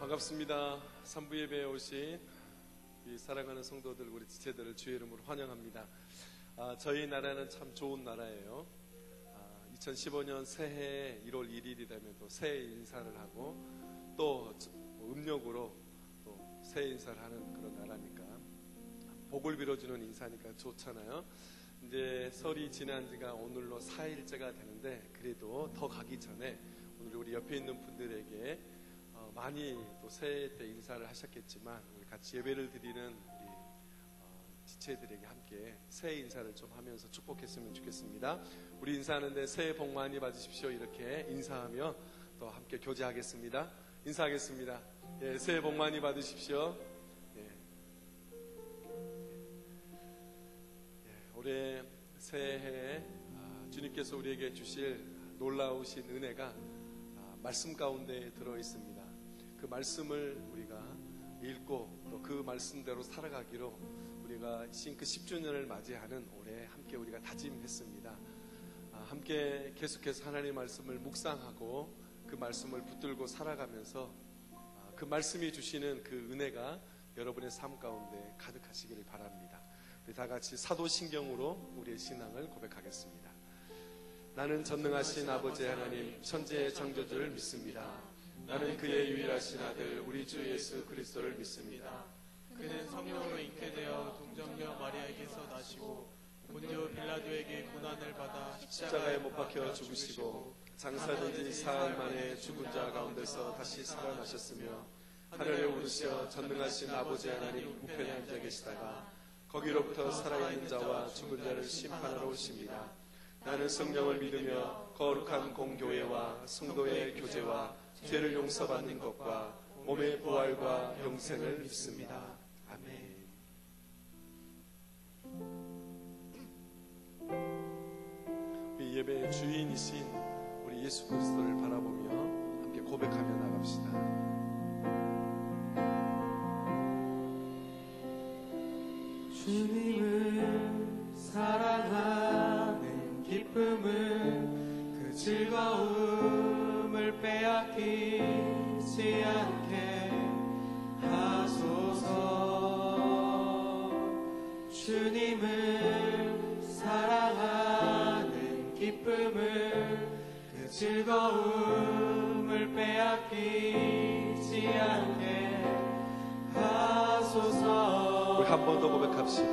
반갑습니다. 3부 예배에 오신 이 사랑하는 성도들, 우리 지체들을 주의 이름으로 환영합니다. 저희 나라는 참 좋은 나라예요. 2015년 새해 1월 1일이 되면 또 새해 인사를 하고 또 음력으로 또 새해 인사를 하는 그런 나라니까 복을 빌어주는 인사니까 좋잖아요. 이제 설이 지난 지가 오늘로 4일째가 되는데 그래도 더 가기 전에 오늘 우리 옆에 있는 분들에게 많이 또 새해 때 인사를 하셨겠지만 우리 같이 예배를 드리는 우리 지체들에게 함께 새해 인사를 좀 하면서 축복했으면 좋겠습니다. 우리 인사하는데 새해 복 많이 받으십시오 이렇게 인사하며 또 함께 교제하겠습니다. 인사하겠습니다. 예, 새해 복 많이 받으십시오. 올해 새해에 주님께서 우리에게 주실 놀라우신 은혜가 말씀 가운데 들어있습니다. 그 말씀을 우리가 읽고 또 그 말씀대로 살아가기로 우리가 싱크 10주년을 맞이하는 올해 함께 우리가 다짐했습니다. 함께 계속해서 하나님의 말씀을 묵상하고 그 말씀을 붙들고 살아가면서 그 말씀이 주시는 그 은혜가 여러분의 삶 가운데 가득하시기를 바랍니다. 우리 다 같이 사도신경으로 우리의 신앙을 고백하겠습니다. 나는 전능하신 아버지 하나님 천지의 창조주를 믿습니다. 나는 그의 유일하신 아들 우리 주 예수 그리스도를 믿습니다. 그는 성령으로 잉태되어 동정녀 마리아에게서 나시고 본디오 빌라도에게 고난을 받아 십자가에 못 박혀 죽으시고 장사된 지 사흘 만에 죽은 자 가운데서 다시 살아나셨으며 하늘에 오르셔 전능하신 아버지 하나님 우편에 앉아 계시다가 거기로부터 살아있는 자와 죽은 자를 심판하러 오십니다. 나는 성령을 믿으며 거룩한 공교회와 성도의 교제와 죄를 용서받는 것과 몸의 부활과 영생을 믿습니다. 아멘. 우리 예배의 주인이신 우리 예수 그리스도를 바라보며 함께 고백하며 나갑시다. 주님을 사랑하는 기쁨을 그 즐거움을 빼앗기지 않게 하소서. 주님을 사랑하는 기쁨을 그 즐거움을 빼앗기지 않게 하소서. 우리 한 번 더 고백합시다.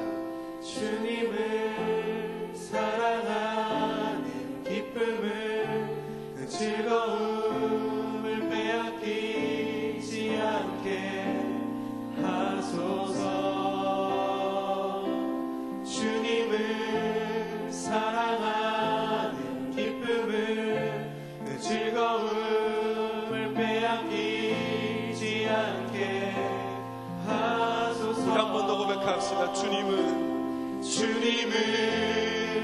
주님을 사랑하는 기쁨을 그 즐거움을 빼앗기지 않게 하소서. 주님을 사랑하는 기쁨을 그 즐거움을 빼앗기지 않게 하소서. 우리 한 번 더 고백합시다. 주님을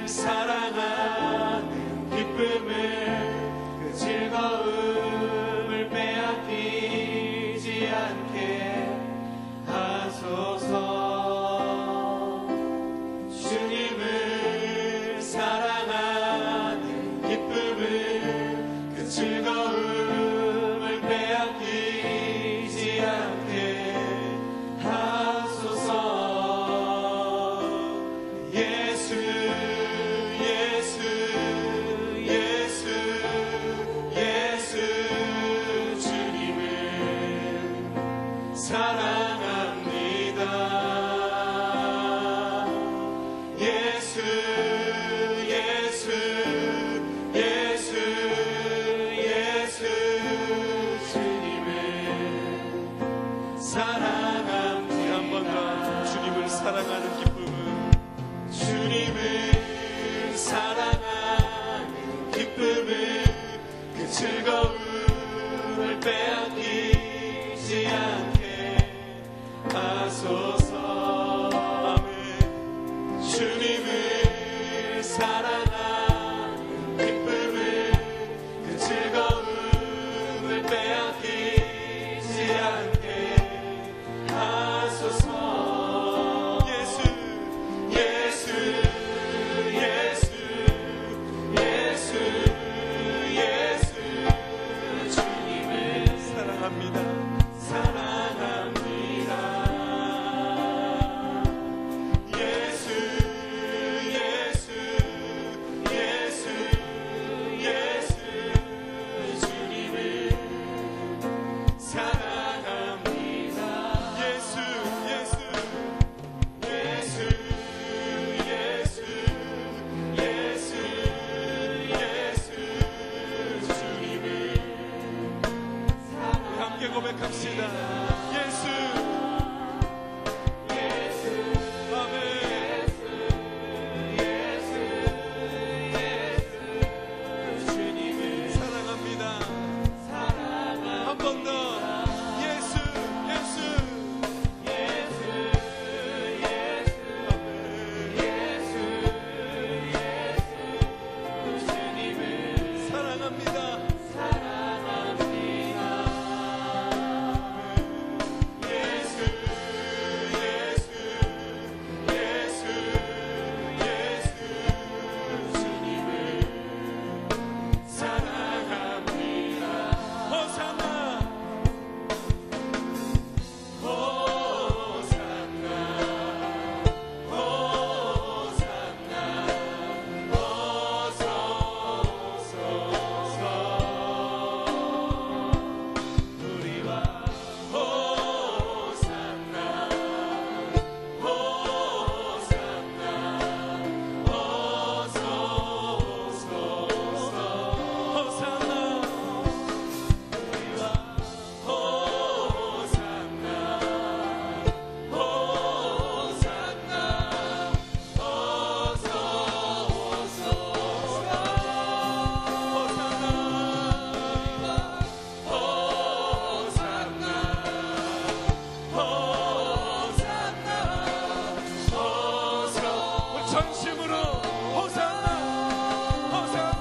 사랑하는 기쁨을 그 즐거움을 빼앗기지 않게 하소서. 주님을 사랑하는 기쁨을 그 즐거움을 빼앗기지 않게 하소서. 즐거움을 빼앗기지 않게 하소서. 아멘. 주님을 사랑하는 기쁨을 그 즐거움을 빼앗기지 않게 하소서. 예수 전심으로 호산나 호산나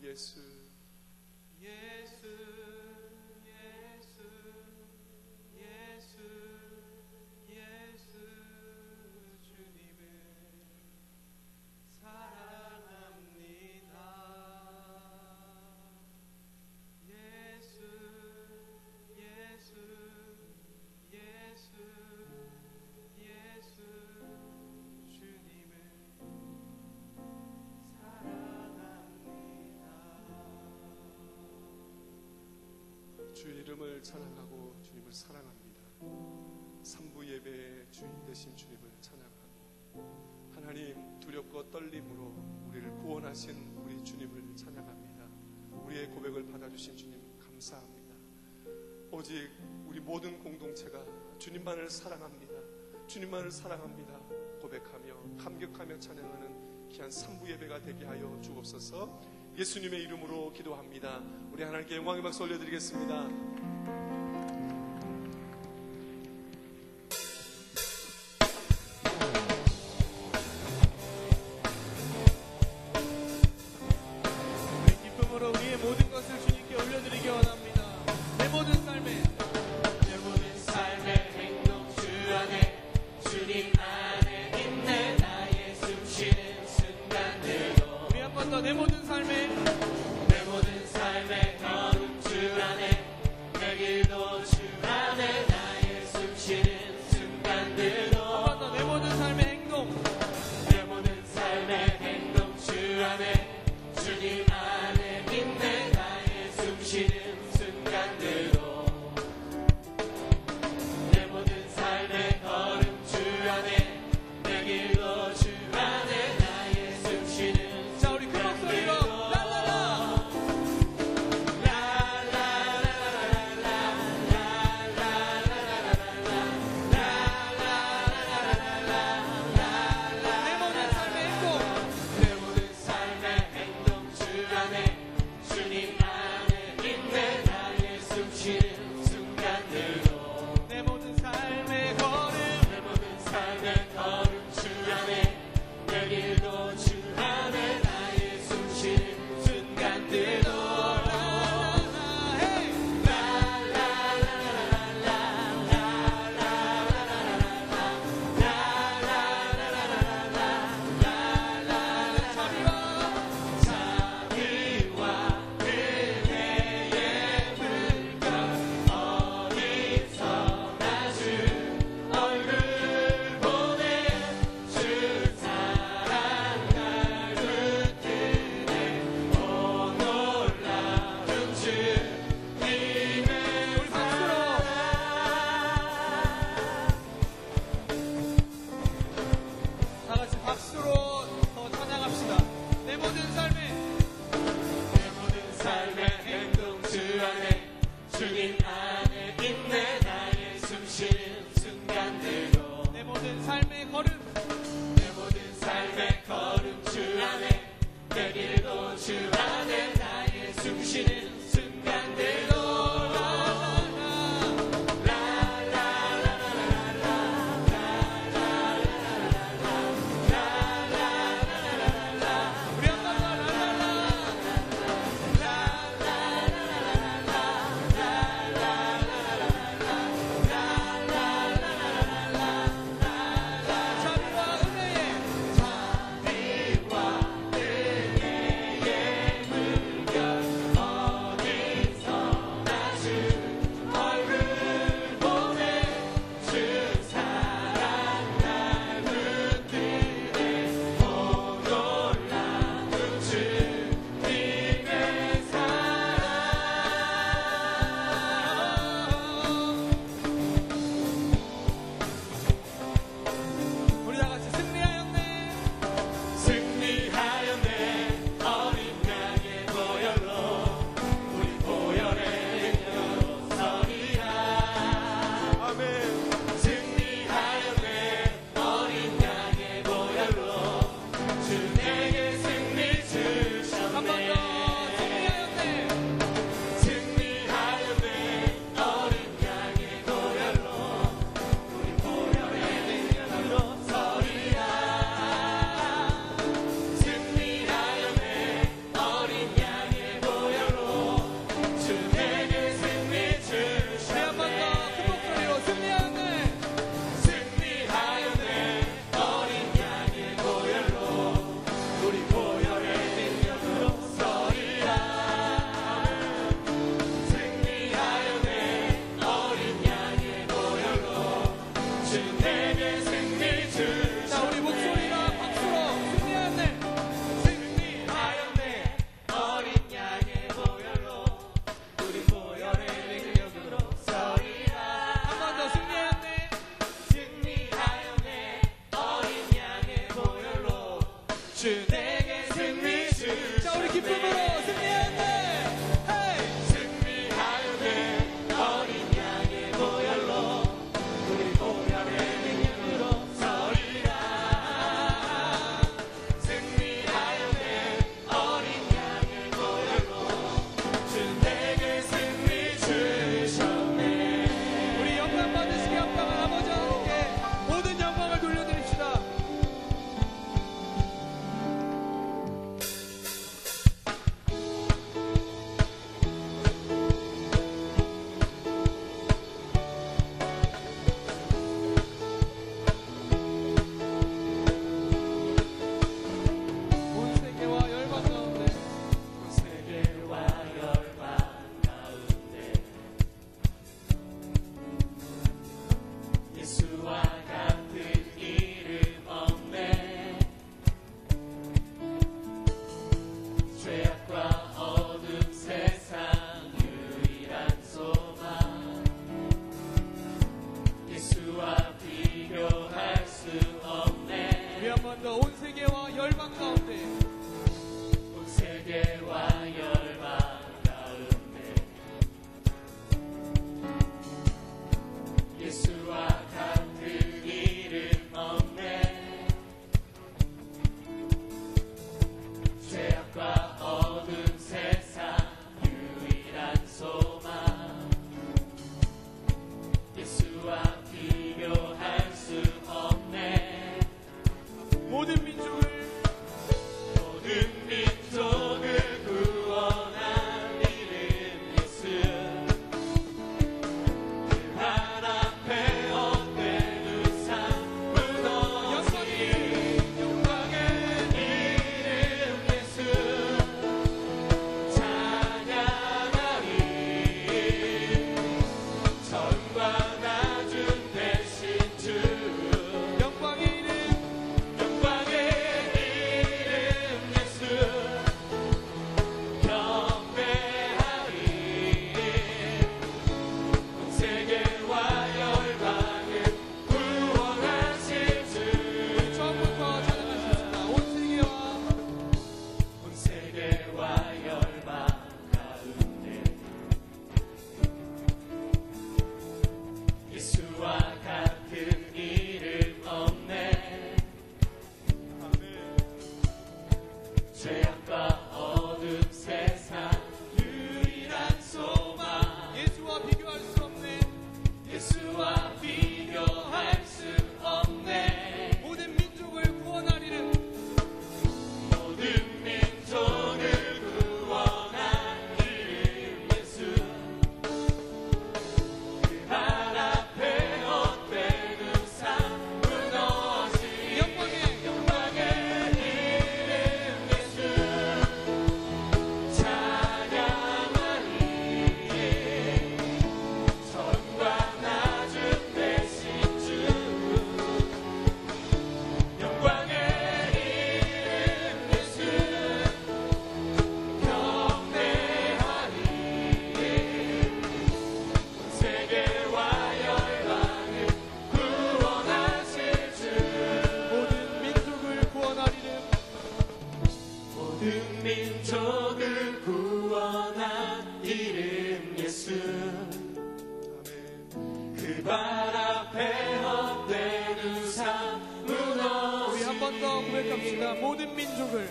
예수 예수 예수 예수 예수 주님을 사랑합니다. 예수 예수 예수 예수 주님을 주의 이름을 찬양하고 주님을 사랑합니다. 삼부 예배의 주인 되신 주님을 찬양하고 하나님 두렵고 떨림으로 우리를 구원하신 우리 주님을 찬양합니다. 우리의 고백을 받아주신 주님 감사합니다. 오직 우리 모든 공동체가 주님만을 사랑합니다. 주님만을 사랑합니다 고백하며 감격하며 찬양하는 귀한 삼부 예배가 되게 하여 주옵소서. 예수님의 이름으로 기도합니다. 우리 하나님께 영광의 박수 올려드리겠습니다. 우리 기쁨으로 우리의 모든 것을 주님께 올려드리기 원합니다. 내 모든 삶의 행동 주 안에 주님 안에 있네. 나의 숨쉬는 순간들도 우리 한 번 더 내 모든 삶의 걸음 주 안에 내 길도 주 안에 나의 숨쉬는 순간들도 한 번 더 내 모든 삶의 행동 주 안에 주님 안에 있네. 나의 숨쉬는 순간들도 내 모든 삶의 걸음 주 안에 내 길도 주 안에 나의 숨쉬는 자 우리 그 목소리로 주님 안에 있네. 모든 민족을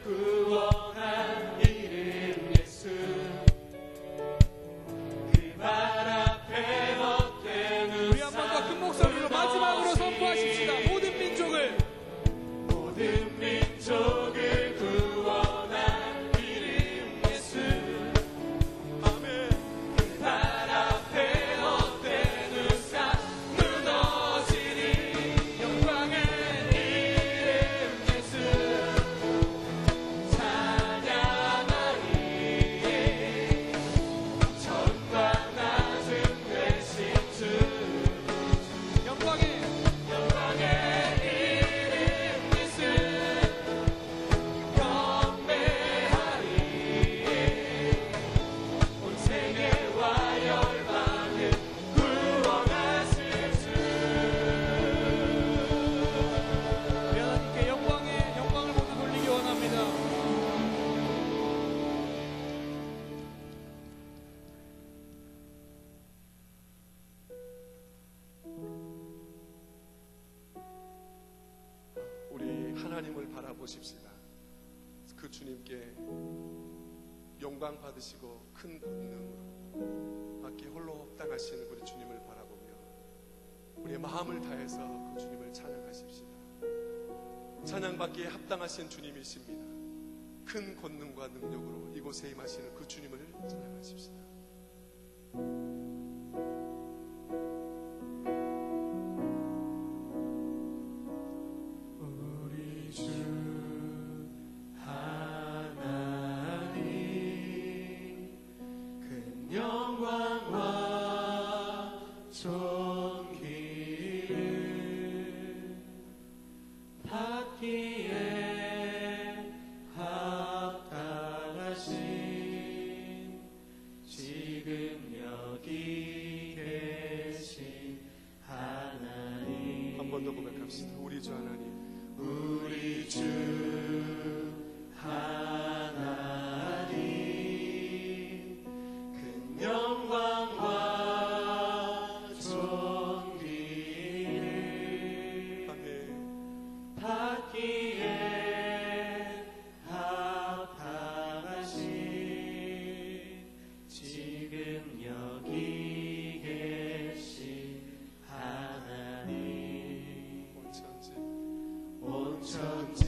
구원한 이름 예수 그 발 앞에 헛된 우리 한 번 더 큰 목소리로 마지막으로 선포하십시다. 모든 민족을 구원한 이름 예수 아멘. 그 발 앞에 헛된 우상 무너지니 영광의 이름 예수 찬양하리에 전과 낮은 되신 주 영광의 이름 예수 경배하리에 온 세계와 열방을 구원하실 주 우리 하나님께 영광을 모두 돌리기 원합니다. 우리 하나님을 바라보십시다. 그 주님께 영광 받으시고 큰 권능으로 받기 홀로 합당하신 우리 주님을 바라보며 우리의 마음을 다해서 그 주님을 찬양하십시다. 찬양받기에 합당하신 주님이십니다. 큰 권능과 능력으로 이곳에 임하시는 그 주님을 찬양하십시다. 우리 주 하나님 큰 영광과 존귀를 받기에 합당하신 지금 여기 계신 하나님 한 번 더 고백합시다. 우리 주 하나님, 우리 주 하나님 큰 영광과 존귀를 아멘. 받기에 합당하신 지금 여기 계신 하나님 온 천지 온 천지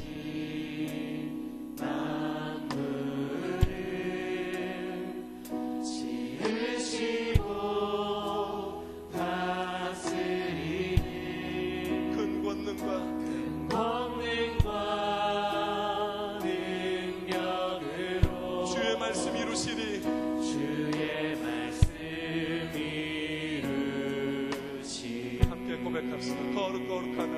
만물을 지으시고 다스리는 큰 권능과 큰 권능과 능력으로 주의 말씀 이루시리. 주의 말씀 이루시리 함께 고백합시다. 거룩거룩하다.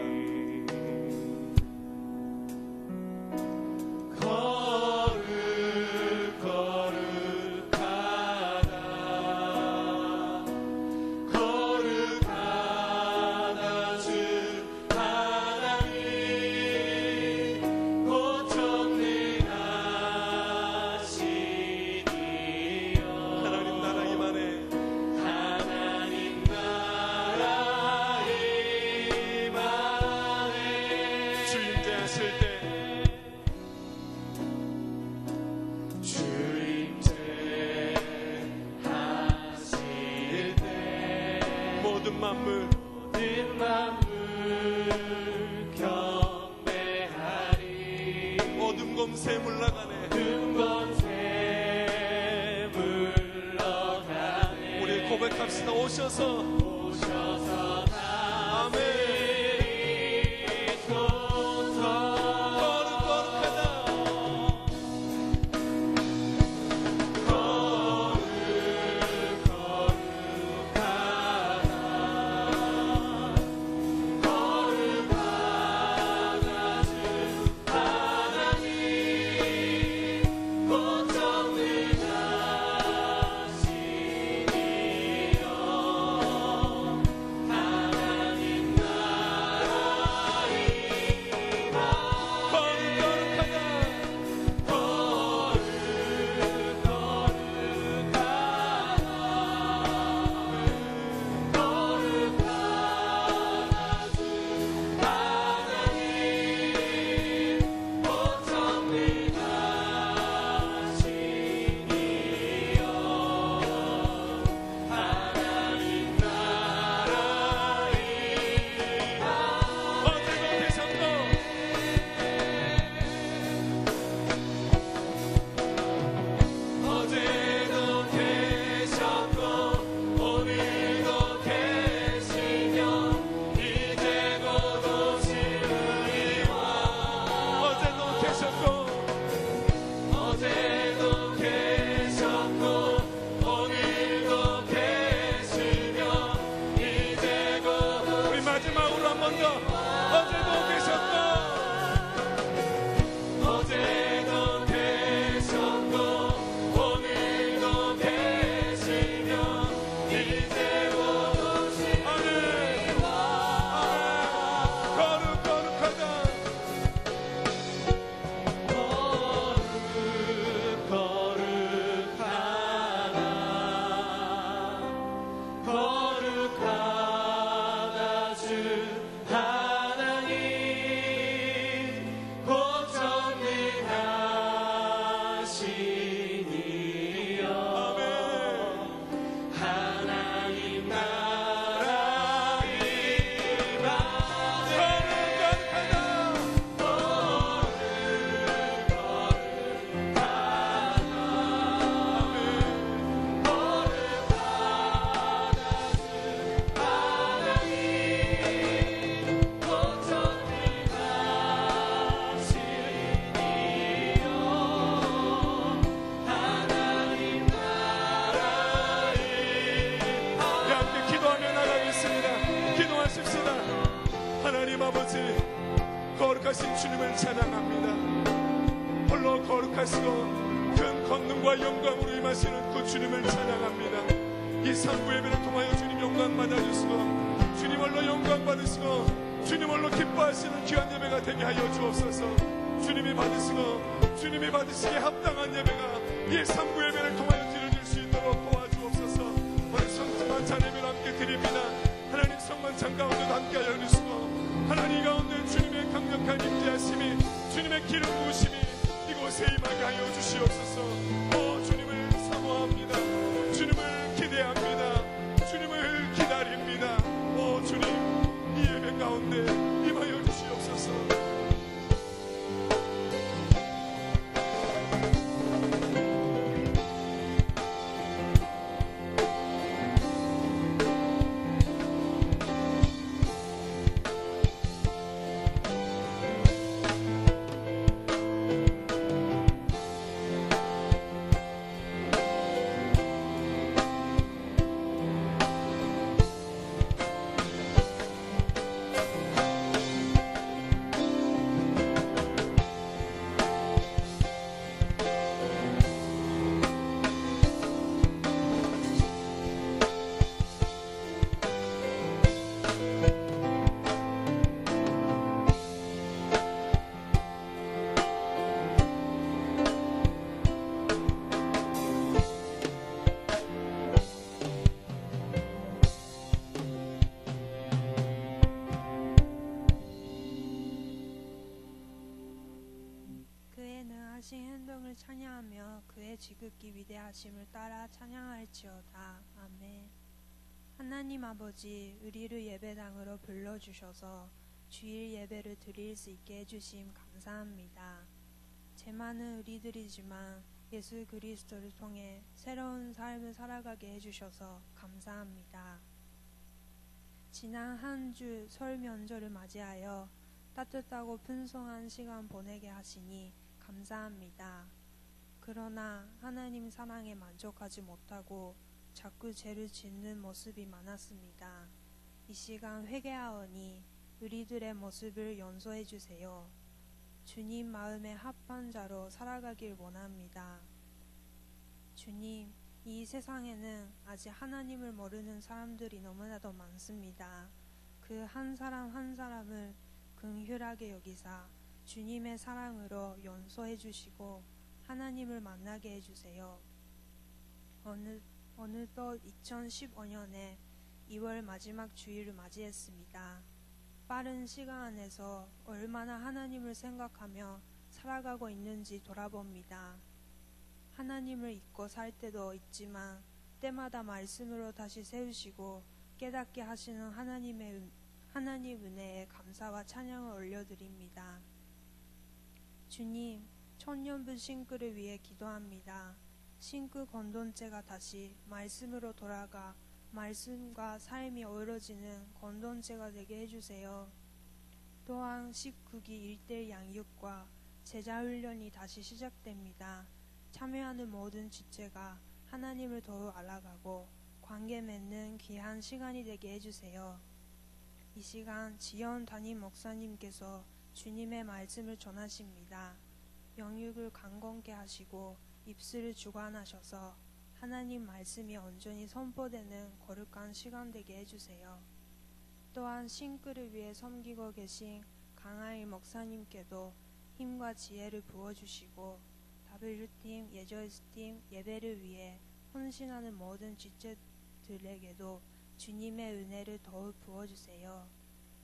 거룩하다 주 하나님 곧 전능하시니요 하나님 나라 임하네. 하나님 나라 임하네 주임 대하실 때 주임제 하실 때 모든 만물 모든 만물 경배하리 어둠 검새 물러가네. 금검새 물러가네 우리 고백합시다. 오셔서 오셔서 다스리소서 거룩거룩하다. 거룩하다 주 하나님 곧 전능하시니요 영광으로 임하시는 그 주님을 찬양합니다. 이 상부 예배를 통하여 주님 영광 받아주시고 주님 홀로 영광 받으시고 주님 홀로 기뻐하시는 귀한 예배가 되게 하여 주옵소서. 주님이 받으시고 주님이 받으시기에 합당한 예배가 이 상부 예배를 통하여 드려질 수 있도록 도와주옵소서. 오늘 성탄 찬양을 함께 드립니다. 하나님 성만찬 가운데도 함께 하여 주시고 하나님 가운데 주님의 강력한 임재하심이 주님의 기름 부으심이 이곳에 임하게 하여 주시옵소서. 주님을 사모합니다. 주님을 기대합니다. 주님을 기다립니다. 주님 이 예배 가운데 임하여 주시옵소서. 하신 행동을 찬양하며 그의 지극히 위대하심을 따라 찬양할지어다. 아멘. 하나님 아버지, 우리를 예배당으로 불러주셔서 주일 예배를 드릴 수 있게 해주심 감사합니다. 죄 많은 우리들이지만 예수 그리스도를 통해 새로운 삶을 살아가게 해주셔서 감사합니다. 지난 한 주 설 명절을 맞이하여 따뜻하고 풍성한 시간 보내게 하시니 감사합니다. 그러나 하나님 사랑에 만족하지 못하고 자꾸 죄를 짓는 모습이 많았습니다. 이 시간 회개하오니 우리들의 모습을 용서해 주세요. 주님 마음에 합한 자로 살아가길 원합니다. 주님, 이 세상에는 아직 하나님을 모르는 사람들이 너무나도 많습니다. 그 한 사람 한 사람을 긍휼하게 여기사 주님의 사랑으로 용서해 주시고 하나님을 만나게 해주세요. 어느덧 2015년에 2월 마지막 주일을 맞이했습니다. 빠른 시간 안에서 얼마나 하나님을 생각하며 살아가고 있는지 돌아봅니다. 하나님을 잊고 살 때도 있지만 때마다 말씀으로 다시 세우시고 깨닫게 하시는 하나님 은혜에 감사와 찬양을 올려드립니다. 주님, 천년부 싱크를 위해 기도합니다. 싱크 공동체가 다시 말씀으로 돌아가 말씀과 삶이 어우러지는 공동체가 되게 해주세요. 또한 19기 1대 양육과 제자훈련이 다시 시작됩니다. 참여하는 모든 지체가 하나님을 더욱 알아가고 관계 맺는 귀한 시간이 되게 해주세요. 이 시간 지연 담임 목사님께서 주님의 말씀을 전하십니다. 영육을 강건케 하시고 입술을 주관하셔서 하나님 말씀이 온전히 선포되는 거룩한 시간 되게 해주세요. 또한 싱크를 위해 섬기고 계신 강하일 목사님께도 힘과 지혜를 부어주시고 W팀, 예저스팀 예배를 위해 헌신하는 모든 지체들에게도 주님의 은혜를 더욱 부어주세요.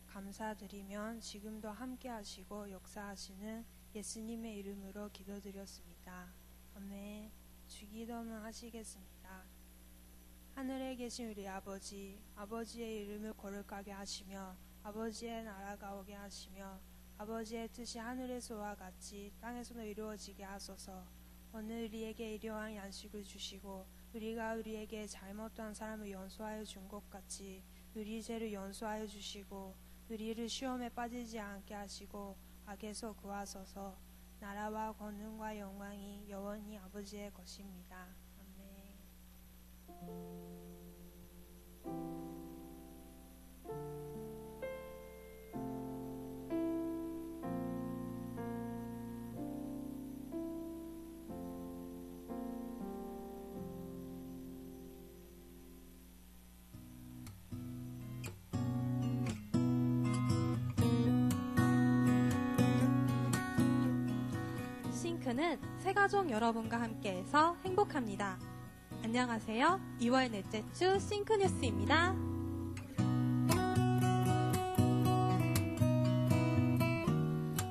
감사드리면 지금도 함께 하시고 역사하시는 예수님의 이름으로 기도드렸습니다. 아멘. 주기도문 하시겠습니다. 하늘에 계신 우리 아버지, 아버지의 이름을 거룩하게 하시며 아버지의 나라가 오게 하시며 아버지의 뜻이 하늘에서와 같이 땅에서도 이루어지게 하소서. 오늘 우리에게 일용할 양식을 주시고 우리가 우리에게 잘못한 사람을 용서하여 준 것 같이 우리 죄를 용서하여 주시고 우리를 시험에 빠지지 않게 하시고 악에서 구하소서. 나라와 권능과 영광이 영원히 아버지의 것입니다. 아멘. 싱크는 새가족 여러분과 함께해서 행복합니다. 안녕하세요. 2월 넷째 주 싱크뉴스입니다.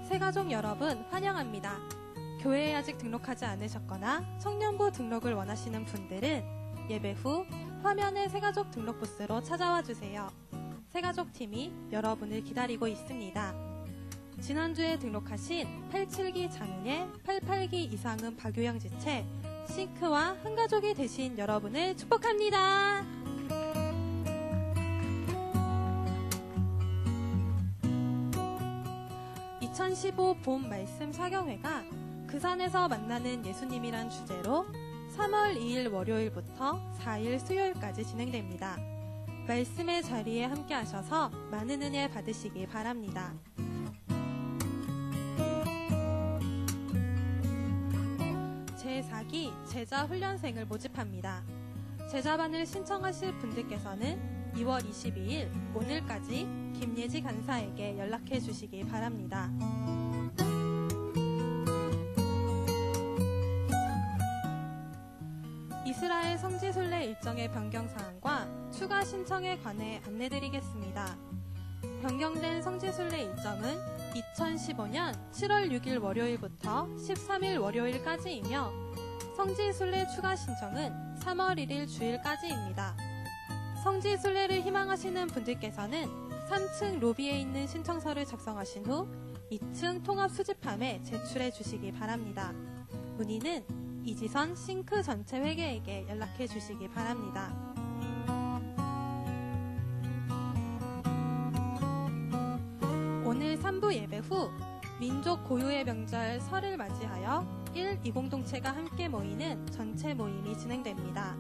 새가족 여러분 환영합니다. 교회에 아직 등록하지 않으셨거나 청년부 등록을 원하시는 분들은 예배 후 화면의 새가족 등록 부스로 찾아와 주세요. 새가족 팀이 여러분을 기다리고 있습니다. 지난주에 등록하신 87기 장은혜, 88기 이상은 박유영 지체, 싱크와 한 가족이 되신 여러분을 축복합니다. (2015) 봄 말씀 사경회가 그 산에서 만나는 예수님이란 주제로 3월 2일 월요일부터 4일 수요일까지 진행됩니다. 말씀의 자리에 함께 하셔서 많은 은혜 받으시기 바랍니다. 제4기 제자훈련생을 모집합니다. 제자반을 신청하실 분들께서는 2월 22일 오늘까지 김예지 간사에게 연락해 주시기 바랍니다. 이스라엘 성지순례 일정의 변경사항과 추가 신청에 관해 안내드리겠습니다. 변경된 성지순례 일정은 2015년 7월 6일 월요일부터 13일 월요일까지이며 성지순례 추가 신청은 3월 1일 주일까지입니다. 성지순례를 희망하시는 분들께서는 3층 로비에 있는 신청서를 작성하신 후 2층 통합 수집함에 제출해 주시기 바랍니다. 문의는 이지선 싱크 전체 회계에게 연락해 주시기 바랍니다. 오늘 3부 예배 후 민족 고유의 명절 설을 맞이하여 1-20동체가 함께 모이는 전체 모임이 진행됩니다.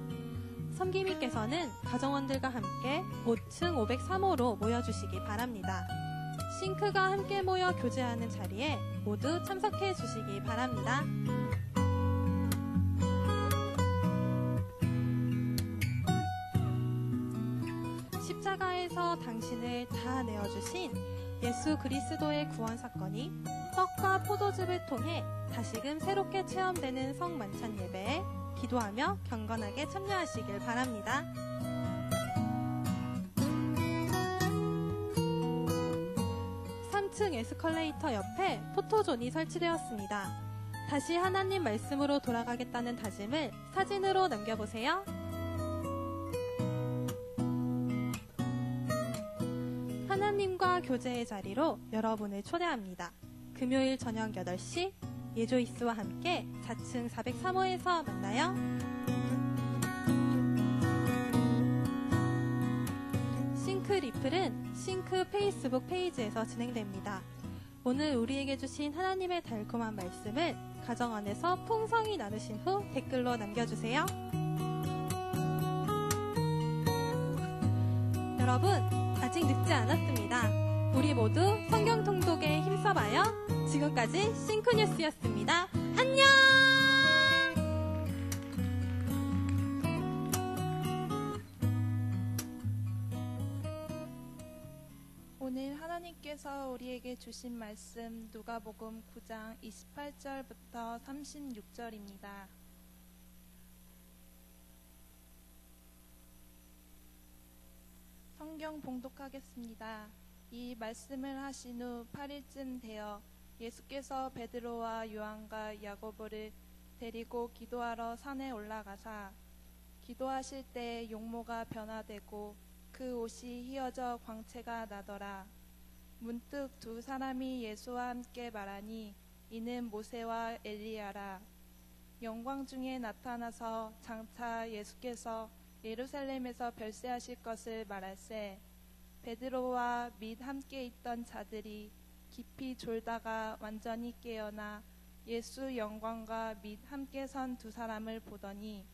섬김이께서는 가정원들과 함께 5층 503호로 모여주시기 바랍니다. 싱크가 함께 모여 교제하는 자리에 모두 참석해 주시기 바랍니다. 십자가에서 당신을 다 내어주신 예수 그리스도의 구원 사건이 떡과 포도즙을 통해 다시금 새롭게 체험되는 성만찬 예배에 기도하며 경건하게 참여하시길 바랍니다. (3층) 에스컬레이터 옆에 포토존이 설치되었습니다. 다시 하나님 말씀으로 돌아가겠다는 다짐을 사진으로 남겨보세요. 하나님과 교제의 자리로 여러분을 초대합니다. 금요일 저녁 8시 예조이스와 함께 4층 403호에서 만나요. 싱크 리플은 싱크 페이스북 페이지에서 진행됩니다. 오늘 우리에게 주신 하나님의 달콤한 말씀을 가정 안에서 풍성히 나누신 후 댓글로 남겨주세요. 여러분, 아직 늦지 않았습니다. 우리 모두 성경 통독에 힘써봐요. 지금까지 싱크뉴스였습니다. 안녕! 오늘 하나님께서 우리에게 주신 말씀 누가복음 9장 28절부터 36절입니다. 성경 봉독하겠습니다. 이 말씀을 하신 후 8일쯤 되어 예수께서 베드로와 요한과 야고보를 데리고 기도하러 산에 올라가사 기도하실 때 용모가 변화되고 그 옷이 휘어져 광채가 나더라. 문득 두 사람이 예수와 함께 말하니 이는 모세와 엘리야라. 영광 중에 나타나서 장차 예수께서 예루살렘에서 별세하실 것을 말할세 베드로와 및 함께 있던 자들이 깊이 졸다가 완전히 깨어나 예수 영광과 및 함께 선 두 사람을 보더니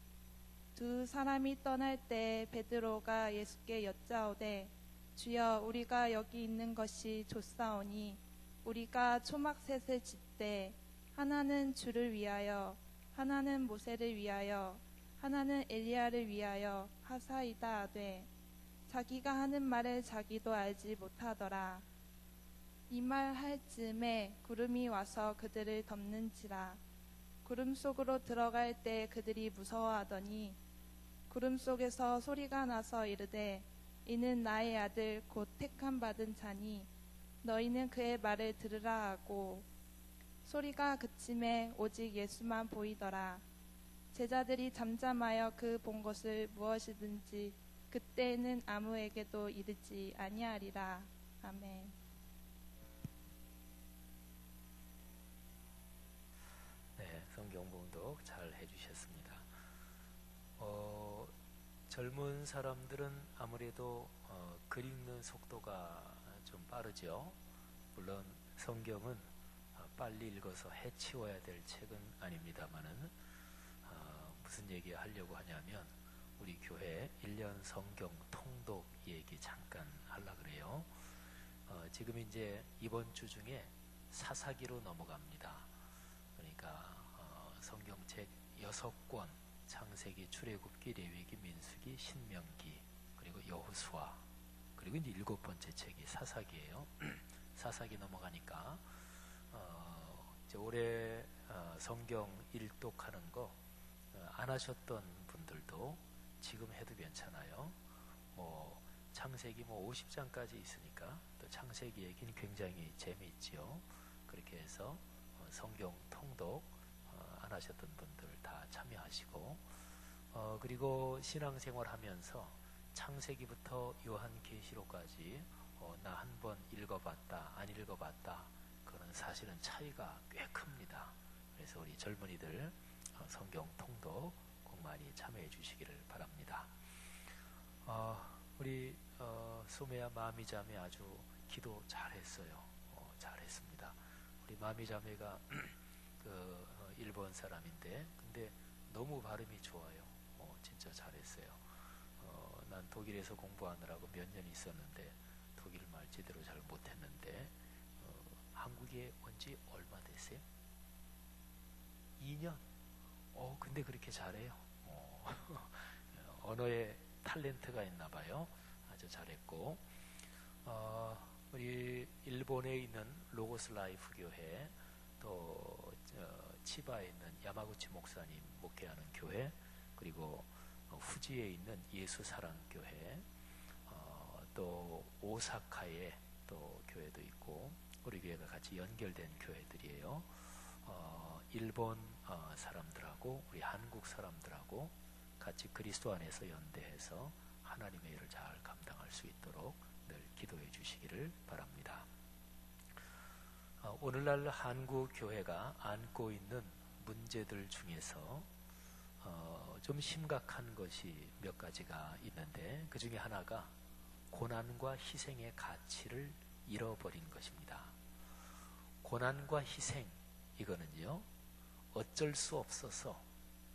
두 사람이 떠날 때 베드로가 예수께 여짜오되 주여 우리가 여기 있는 것이 좋사오니 우리가 초막셋을 짓되 하나는 주를 위하여 하나는 모세를 위하여 하나는 엘리야를 위하여 하사이다 하되 자기가 하는 말을 자기도 알지 못하더라. 이 말 할 즈음에 구름이 와서 그들을 덮는지라. 구름 속으로 들어갈 때 그들이 무서워하더니 구름 속에서 소리가 나서 이르되 이는 나의 아들 곧 택함 받은 자니 너희는 그의 말을 들으라 하고 소리가 그침에 오직 예수만 보이더라. 제자들이 잠잠하여 그 본 것을 무엇이든지 그때에는 아무에게도 이르지 아니하리라. 아멘. 네, 성경 봉독 잘 해주셨습니다. 젊은 사람들은 아무래도 글 읽는 속도가 좀 빠르죠. 물론 성경은 빨리 읽어서 해치워야 될 책은 아닙니다만은 무슨 얘기 하려고 하냐면 우리 교회 1년 성경 통독 얘기 잠깐 하려고 그래요. 지금 이제 이번 주 중에 사사기로 넘어갑니다. 그러니까 성경책 6권 창세기, 출애굽기, 레위기, 민수기, 신명기, 그리고 여호수아, 그리고 이제 7번째 책이 사사기예요. 사사기 넘어가니까 이제 올해 성경 일독하는 거 안 하셨던 분들도 지금 해도 괜찮아요. 창세기 50장까지 있으니까 또 창세기 얘기는 굉장히 재미있지요. 그렇게 해서 성경 통독 안 하셨던 분들 다 참여하시고 그리고 신앙생활 하면서 창세기부터 요한계시록까지 나 한 번 읽어봤다 안 읽어봤다 그거는 사실은 차이가 꽤 큽니다. 그래서 우리 젊은이들 성경 통독 꼭 많이 참여해 주시기를 바랍니다. 우리 소매야 마미자매 아주 기도 잘했어요. 잘했습니다. 우리 마미자매가 일본 사람인데 근데 너무 발음이 좋아요. 진짜 잘했어요. 난 독일에서 공부하느라고 몇 년 있었는데 독일 말 제대로 잘 못했는데 한국에 온 지 얼마 됐어요? 2년? 근데 그렇게 잘해요. 언어에 탤런트가 있나 봐요. 아주 잘했고 우리 일본에 있는 로고스 라이프 교회 또 치바에 있는 야마구치 목사님 목회하는 교회 그리고 후지에 있는 예수사랑교회 또 오사카에 또 교회도 있고 우리 교회가 같이 연결된 교회들이에요. 일본 사람들하고 우리 한국 사람들하고 같이 그리스도 안에서 연대해서 하나님의 일을 잘 감당할 수 있도록 늘 기도해 주시기를 바랍니다. 오늘날 한국 교회가 안고 있는 문제들 중에서 좀 심각한 것이 몇 가지가 있는데 그 중에 하나가 고난과 희생의 가치를 잃어버린 것입니다. 고난과 희생 이거는요 어쩔 수 없어서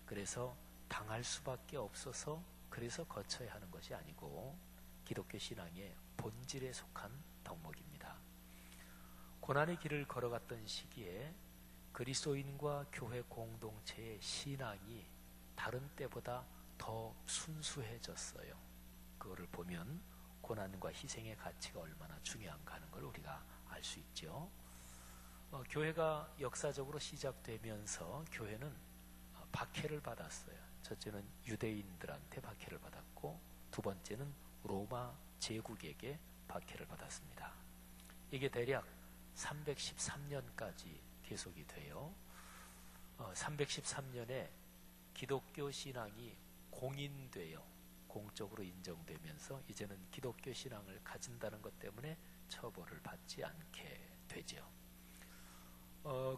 그래서 당할 수밖에 없어서 그래서 거쳐야 하는 것이 아니고 기독교 신앙의 본질에 속한 덕목입니다. 고난의 길을 걸어갔던 시기에 그리스도인과 교회 공동체의 신앙이 다른 때보다 더 순수해졌어요. 그거를 보면 고난과 희생의 가치가 얼마나 중요한가 하는 걸 우리가 알 수 있죠. 교회가 역사적으로 시작되면서 교회는 박해를 받았어요. 첫째는 유대인들한테 박해를 받았고 두 번째는 로마 제국에게 박해를 받았습니다. 이게 대략 313년까지 계속이 돼요. 313년에 기독교 신앙이 공인되어 공적으로 인정되면서 이제는 기독교 신앙을 가진다는 것 때문에 처벌을 받지 않게 되죠.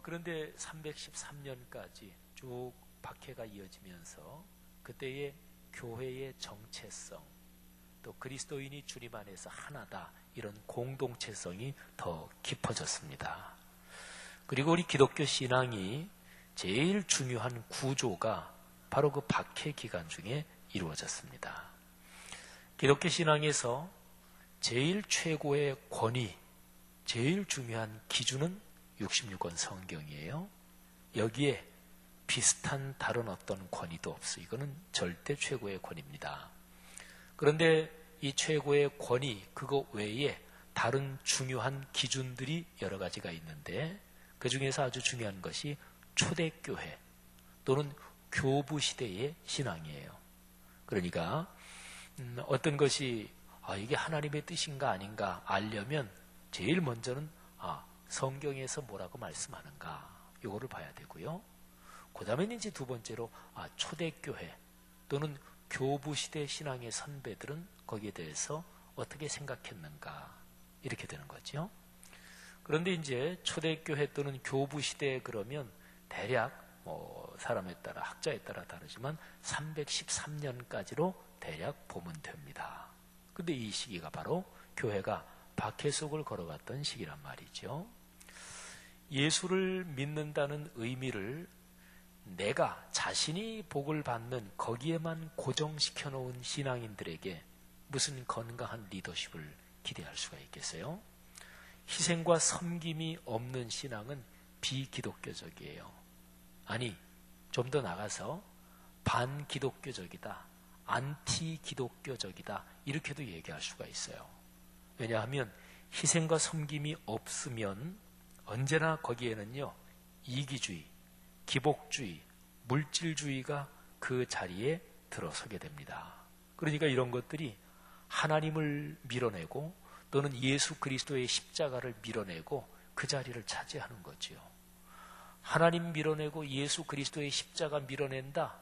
그런데 313년까지 쭉 박해가 이어지면서 그때의 교회의 정체성 또 그리스도인이 주님 안에서 하나다 이런 공동체성이 더 깊어졌습니다. 그리고 우리 기독교 신앙이 제일 중요한 구조가 바로 그 박해 기간 중에 이루어졌습니다. 기독교 신앙에서 제일 최고의 권위, 제일 중요한 기준은 66권 성경이에요. 여기에 비슷한 다른 어떤 권위도 없어요. 이거는 절대 최고의 권위입니다. 그런데 이 최고의 권위, 그거 외에 다른 중요한 기준들이 여러 가지가 있는데 그 중에서 아주 중요한 것이 초대교회, 또는 교부 시대의 신앙이에요. 그러니까 어떤 것이 이게 하나님의 뜻인가 아닌가 알려면 제일 먼저는 성경에서 뭐라고 말씀하는가 이거를 봐야 되고요. 그 다음에는 이제 두 번째로 초대교회 또는 교부시대 신앙의 선배들은 거기에 대해서 어떻게 생각했는가 이렇게 되는 거죠. 그런데 이제 초대교회 또는 교부시대에 그러면 대략 사람에 따라 학자에 따라 다르지만 313년까지로 대략 보면 됩니다. 근데 이 시기가 바로 교회가 박해속을 걸어갔던 시기란 말이죠. 예수를 믿는다는 의미를 내가 자신이 복을 받는 거기에만 고정시켜 놓은 신앙인들에게 무슨 건강한 리더십을 기대할 수가 있겠어요? 희생과 섬김이 없는 신앙은 비기독교적이에요. 아니, 좀 더 나가서 반기독교적이다, 안티기독교적이다 이렇게도 얘기할 수가 있어요. 왜냐하면 희생과 섬김이 없으면 언제나 거기에는요 이기주의, 기복주의, 물질주의가 그 자리에 들어서게 됩니다. 그러니까 이런 것들이 하나님을 밀어내고 또는 예수 그리스도의 십자가를 밀어내고 그 자리를 차지하는 거지요. 하나님 밀어내고 예수 그리스도의 십자가 밀어낸다?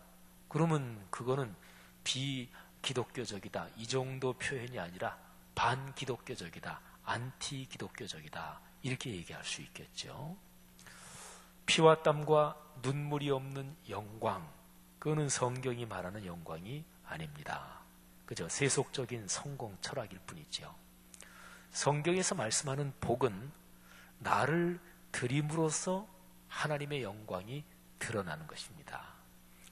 그러면 그거는 비기독교적이다. 이 정도 표현이 아니라 반기독교적이다. 안티기독교적이다. 이렇게 얘기할 수 있겠죠. 피와 땀과 눈물이 없는 영광, 그거는 성경이 말하는 영광이 아닙니다. 그저 세속적인 성공 철학일 뿐이죠. 성경에서 말씀하는 복은 나를 드림으로써 하나님의 영광이 드러나는 것입니다.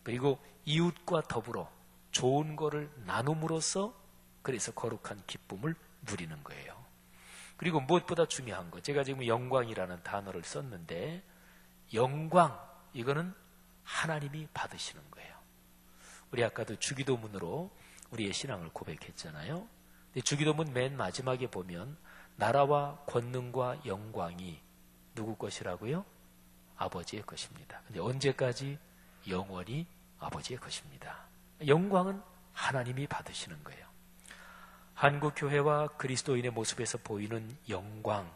그리고 이웃과 더불어 좋은 거를 나눔으로써 그래서 거룩한 기쁨을 누리는 거예요. 그리고 무엇보다 중요한 거, 제가 지금 영광이라는 단어를 썼는데 영광, 이거는 하나님이 받으시는 거예요. 우리 아까도 주기도문으로 우리의 신앙을 고백했잖아요. 근데 주기도문 맨 마지막에 보면 나라와 권능과 영광이 누구 것이라고요? 아버지의 것입니다. 근데 언제까지? 영원히 아버지의 것입니다. 영광은 하나님이 받으시는 거예요. 한국 교회와 그리스도인의 모습에서 보이는 영광,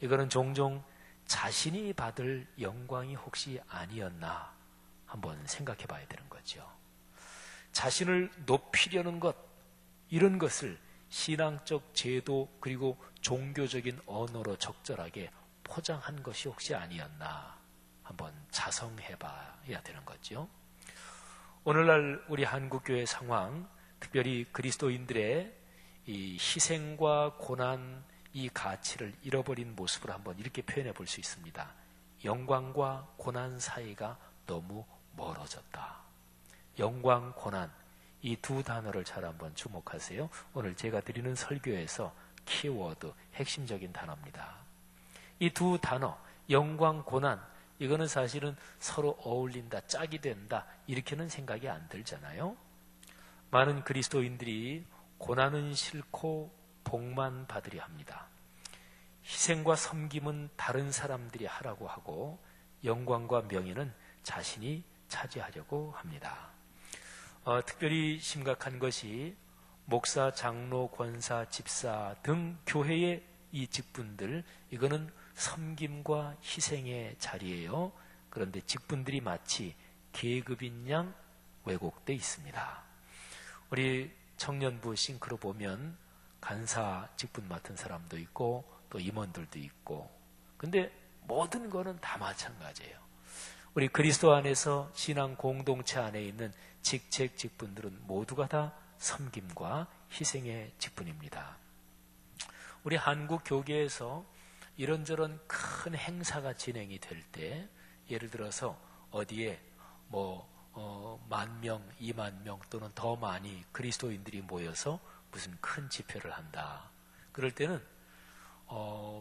이거는 종종 자신이 받을 영광이 혹시 아니었나 한번 생각해 봐야 되는 거죠. 자신을 높이려는 것, 이런 것을 신앙적 제도 그리고 종교적인 언어로 적절하게 포장한 것이 혹시 아니었나 한번 자성해 봐야 되는 거죠. 오늘날 우리 한국교회 상황, 특별히 그리스도인들의 이 희생과 고난, 이 가치를 잃어버린 모습을 한번 이렇게 표현해 볼 수 있습니다. 영광과 고난 사이가 너무 멀어졌다. 영광, 고난, 이 두 단어를 잘 한번 주목하세요. 오늘 제가 드리는 설교에서 키워드, 핵심적인 단어입니다. 이 두 단어, 영광, 고난, 이거는 사실은 서로 어울린다, 짝이 된다, 이렇게는 생각이 안 들잖아요. 많은 그리스도인들이 고난은 싫고 복만 받으려 합니다. 희생과 섬김은 다른 사람들이 하라고 하고 영광과 명예는 자신이 차지하려고 합니다. 특별히 심각한 것이 목사, 장로, 권사, 집사 등 교회의 이 직분들, 이거는 섬김과 희생의 자리예요. 그런데 직분들이 마치 계급인 양 왜곡되어 있습니다. 우리 청년부 싱크로 보면 간사 직분 맡은 사람도 있고 또 임원들도 있고, 근데 모든 거는 다 마찬가지예요. 우리 그리스도 안에서 신앙 공동체 안에 있는 직책 직분들은 모두가 다 섬김과 희생의 직분입니다. 우리 한국 교계에서 이런저런 큰 행사가 진행이 될 때, 예를 들어서 어디에 10,000명, 20,000명 또는 더 많이 그리스도인들이 모여서 무슨 큰 집회를 한다. 그럴 때는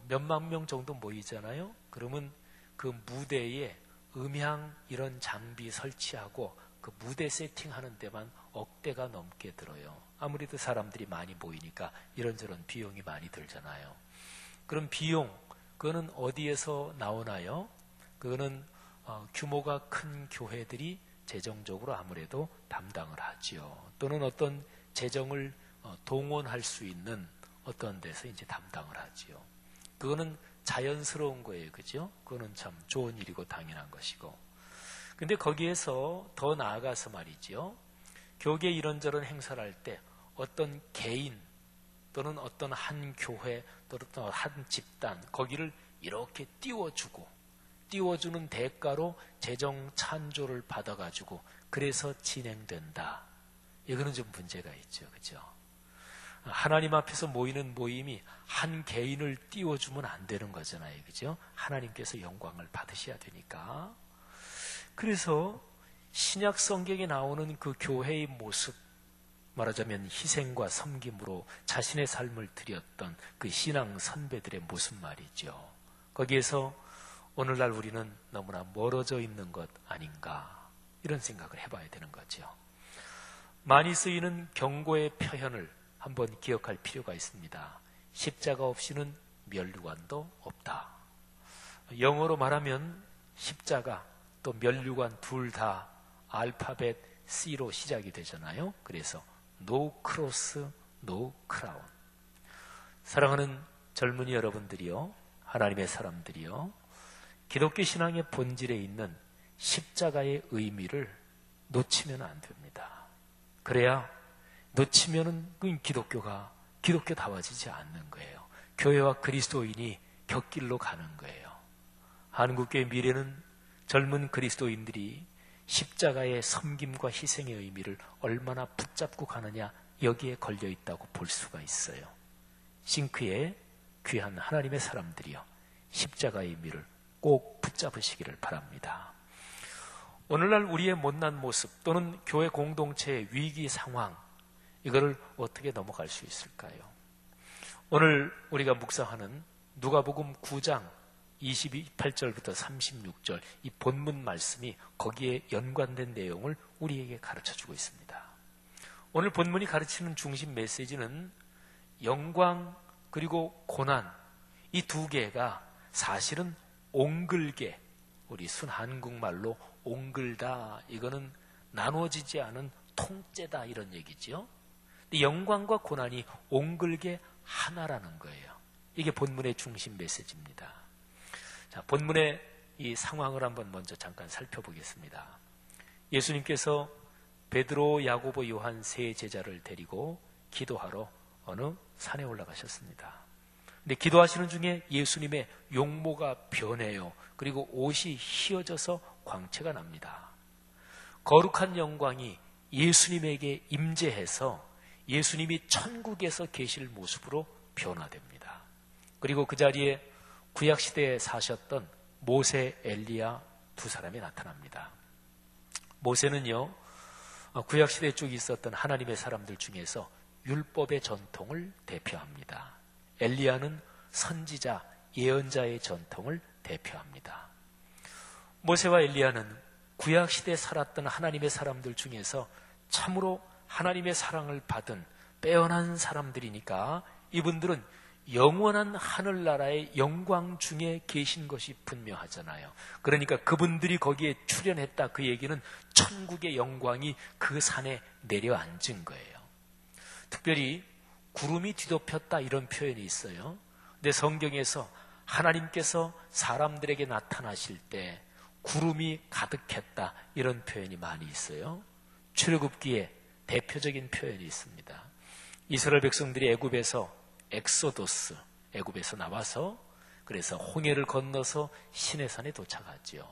몇만 명 정도 모이잖아요. 그러면 그 무대에 음향 이런 장비 설치하고 그 무대 세팅하는 데만 억대가 넘게 들어요. 아무래도 사람들이 많이 모이니까 이런저런 비용이 많이 들잖아요. 그럼 비용, 그거는 어디에서 나오나요? 그거는 규모가 큰 교회들이 재정적으로 아무래도 담당을 하지요. 또는 어떤 재정을 동원할 수 있는 어떤 데서 이제 담당을 하지요. 그거는 자연스러운 거예요. 그죠? 그거는 참 좋은 일이고 당연한 것이고. 근데 거기에서 더 나아가서 말이죠. 교계 이런저런 행사를 할 때 어떤 개인 또는 어떤 한 교회 또는 한 집단 거기를 이렇게 띄워주는 대가로 재정 찬조를 받아가지고 그래서 진행된다. 이거는 좀 문제가 있죠. 그죠? 하나님 앞에서 모이는 모임이 한 개인을 띄워주면 안 되는 거잖아요. 그죠? 하나님께서 영광을 받으셔야 되니까. 그래서 신약 성경에 나오는 그 교회의 모습, 말하자면 희생과 섬김으로 자신의 삶을 드렸던 그 신앙 선배들의 모습 말이죠. 거기에서 오늘날 우리는 너무나 멀어져 있는 것 아닌가 이런 생각을 해봐야 되는 거죠. 많이 쓰이는 경고의 표현을 한번 기억할 필요가 있습니다. 십자가 없이는 면류관도 없다. 영어로 말하면 십자가 또 면류관 둘 다 알파벳 C로 시작이 되잖아요. 그래서 No cross, no crown. 사랑하는 젊은이 여러분들이요, 하나님의 사람들이요, 기독교 신앙의 본질에 있는 십자가의 의미를 놓치면 안 됩니다. 그래야 놓치면은 기독교다워지지 않는 거예요. 교회와 그리스도인이 곁길로 가는 거예요. 한국교회 미래는 젊은 그리스도인들이 십자가의 섬김과 희생의 의미를 얼마나 붙잡고 가느냐 여기에 걸려 있다고 볼 수가 있어요. 싱크의 귀한 하나님의 사람들이요, 십자가의 의미를 꼭 붙잡으시기를 바랍니다. 오늘날 우리의 못난 모습 또는 교회 공동체의 위기 상황, 이거를 어떻게 넘어갈 수 있을까요? 오늘 우리가 묵상하는 누가복음 9장 28절부터 36절 이 본문 말씀이 거기에 연관된 내용을 우리에게 가르쳐주고 있습니다. 오늘 본문이 가르치는 중심 메시지는 영광 그리고 고난, 이 두 개가 사실은 옹글게, 우리 순 한국말로 옹글다, 이거는 나눠지지 않은 통째다 이런 얘기죠. 근데 영광과 고난이 옹글게 하나라는 거예요. 이게 본문의 중심 메시지입니다. 자, 본문의 이 상황을 한번 먼저 잠깐 살펴보겠습니다. 예수님께서 베드로, 야고보, 요한 세 제자를 데리고 기도하러 어느 산에 올라가셨습니다. 근데 기도하시는 중에 예수님의 용모가 변해요. 그리고 옷이 휘어져서 광채가 납니다. 거룩한 영광이 예수님에게 임재해서 예수님이 천국에서 계실 모습으로 변화됩니다. 그리고 그 자리에 구약시대에 사셨던 모세, 엘리야 두 사람이 나타납니다. 모세는요, 구약시대 쪽에 있었던 하나님의 사람들 중에서 율법의 전통을 대표합니다. 엘리야는 선지자, 예언자의 전통을 대표합니다. 모세와 엘리야는 구약시대에 살았던 하나님의 사람들 중에서 참으로 하나님의 사랑을 받은 빼어난 사람들이니까 이분들은 영원한 하늘나라의 영광 중에 계신 것이 분명하잖아요. 그러니까 그분들이 거기에 출연했다, 그 얘기는 천국의 영광이 그 산에 내려앉은 거예요. 특별히 구름이 뒤덮였다 이런 표현이 있어요. 근데 성경에서 하나님께서 사람들에게 나타나실 때 구름이 가득했다 이런 표현이 많이 있어요. 출애굽기에 대표적인 표현이 있습니다. 이스라엘 백성들이 애굽에서 엑소도스, 애굽에서 나와서 그래서 홍해를 건너서 시내산에 도착하지요.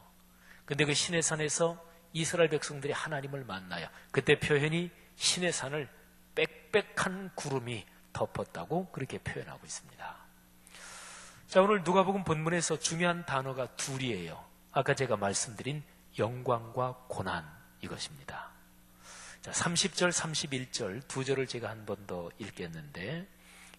근데 그 시내산에서 이스라엘 백성들이 하나님을 만나요. 그때 표현이 시내산을 빽빽한 구름이 덮었다고 그렇게 표현하고 있습니다. 자, 오늘 누가복음 본문에서 중요한 단어가 둘이에요. 아까 제가 말씀드린 영광과 고난, 이것입니다. 자, 30절, 31절 두 절을 제가 한 번 더 읽겠는데,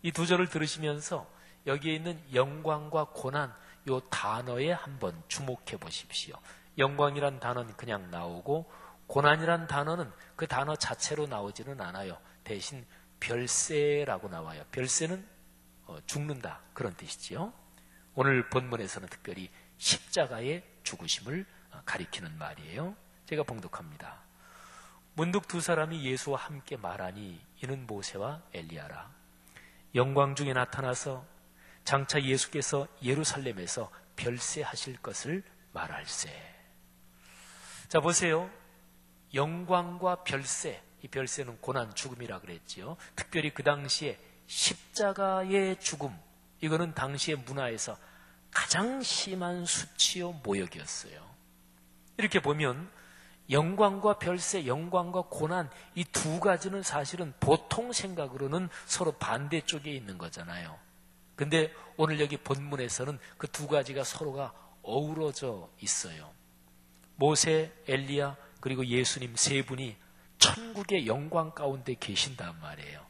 이 두 절을 들으시면서 여기에 있는 영광과 고난, 이 단어에 한번 주목해 보십시오. 영광이란 단어는 그냥 나오고 고난이란 단어는 그 단어 자체로 나오지는 않아요. 대신 별세라고 나와요. 별세는 죽는다, 그런 뜻이지요. 오늘 본문에서는 특별히 십자가의 죽으심을 가리키는 말이에요. 제가 봉독합니다. 문득 두 사람이 예수와 함께 말하니 이는 모세와 엘리야라. 영광 중에 나타나서 장차 예수께서 예루살렘에서 별세하실 것을 말할세. 자, 보세요. 영광과 별세, 이 별세는 고난, 죽음이라 그랬지요. 특별히 그 당시에 십자가의 죽음, 이거는 당시의 문화에서 가장 심한 수치요 모욕이었어요. 이렇게 보면 영광과 별세, 영광과 고난, 이 두 가지는 사실은 보통 생각으로는 서로 반대쪽에 있는 거잖아요. 근데 오늘 여기 본문에서는 그 두 가지가 서로가 어우러져 있어요. 모세, 엘리야, 그리고 예수님 세 분이 천국의 영광 가운데 계신단 말이에요.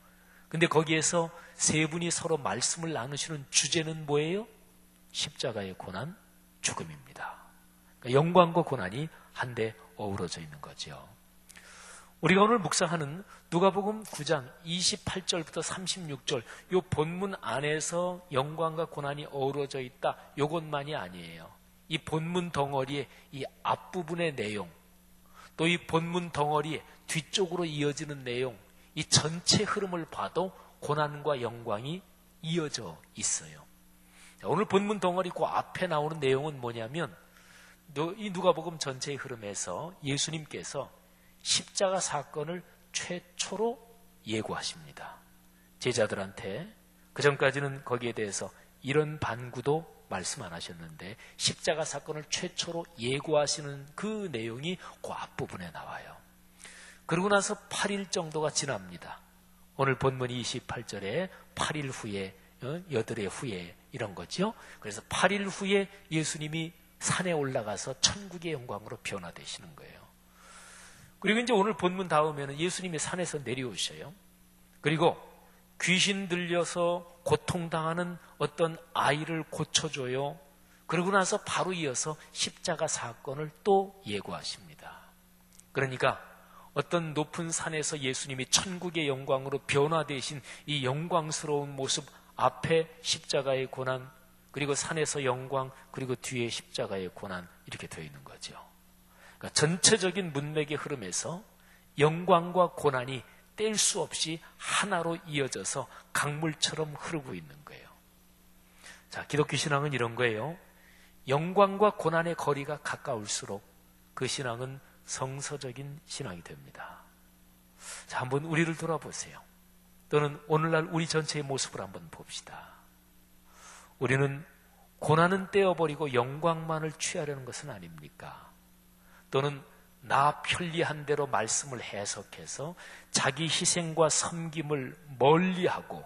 근데 거기에서 세 분이 서로 말씀을 나누시는 주제는 뭐예요? 십자가의 고난, 죽음입니다. 그러니까 영광과 고난이 한데 어우러져 있는 거죠. 우리가 오늘 묵상하는 누가복음 9장 28절부터 36절 이 본문 안에서 영광과 고난이 어우러져 있다. 이것만이 아니에요. 이 본문 덩어리의 이 앞부분의 내용, 또 이 본문 덩어리의 뒤쪽으로 이어지는 내용, 이 전체 흐름을 봐도 고난과 영광이 이어져 있어요. 오늘 본문 덩어리 그 앞에 나오는 내용은 뭐냐면 이 누가복음 전체의 흐름에서 예수님께서 십자가 사건을 최초로 예고하십니다. 제자들한테 그전까지는 거기에 대해서 이런 반구도 말씀 안 하셨는데 십자가 사건을 최초로 예고하시는 그 내용이 그 앞부분에 나와요. 그러고 나서 8일 정도가 지납니다. 오늘 본문 28절에 8일 후에, 여드레 후에 이런 거죠. 그래서 8일 후에 예수님이 산에 올라가서 천국의 영광으로 변화되시는 거예요. 그리고 이제 오늘 본문 다음에는 예수님이 산에서 내려오셔요. 그리고 귀신 들려서 고통당하는 어떤 아이를 고쳐줘요. 그러고 나서 바로 이어서 십자가 사건을 또 예고하십니다. 그러니까 어떤 높은 산에서 예수님이 천국의 영광으로 변화되신 이 영광스러운 모습 앞에 십자가의 고난, 그리고 산에서 영광, 그리고 뒤에 십자가의 고난 이렇게 되어 있는 거죠. 그러니까 전체적인 문맥의 흐름에서 영광과 고난이 뗄 수 없이 하나로 이어져서 강물처럼 흐르고 있는 거예요. 자, 기독교 신앙은 이런 거예요. 영광과 고난의 거리가 가까울수록 그 신앙은 성서적인 신앙이 됩니다. 자, 한번 우리를 돌아보세요. 또는 오늘날 우리 전체의 모습을 한번 봅시다. 우리는 고난은 떼어버리고 영광만을 취하려는 것은 아닙니까? 또는 나 편리한 대로 말씀을 해석해서 자기 희생과 섬김을 멀리하고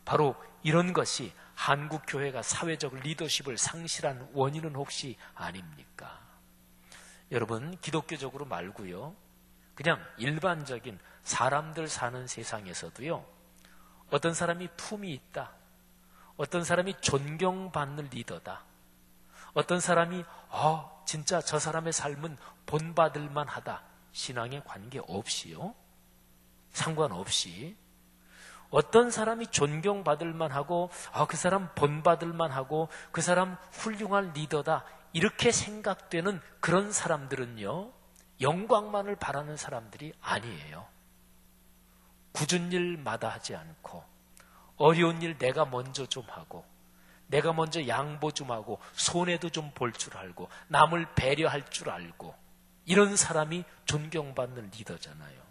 바로 이런 것이 한국 교회가 사회적 리더십을 상실한 원인은 혹시 아닙니까? 여러분, 기독교적으로 말고요. 그냥 일반적인 사람들 사는 세상에서도요. 어떤 사람이 품이 있다. 어떤 사람이 존경받는 리더다. 어떤 사람이 진짜 저 사람의 삶은 본받을 만하다. 신앙에 관계없이요. 상관없이 어떤 사람이 존경받을 만하고 그 사람 본받을 만하고 그 사람 훌륭한 리더다. 이렇게 생각되는 그런 사람들은요. 영광만을 바라는 사람들이 아니에요. 굳은 일 마다하지 않고 어려운 일 내가 먼저 좀 하고 내가 먼저 양보 좀 하고 손해도 좀 볼 줄 알고 남을 배려할 줄 알고 이런 사람이 존경받는 리더잖아요.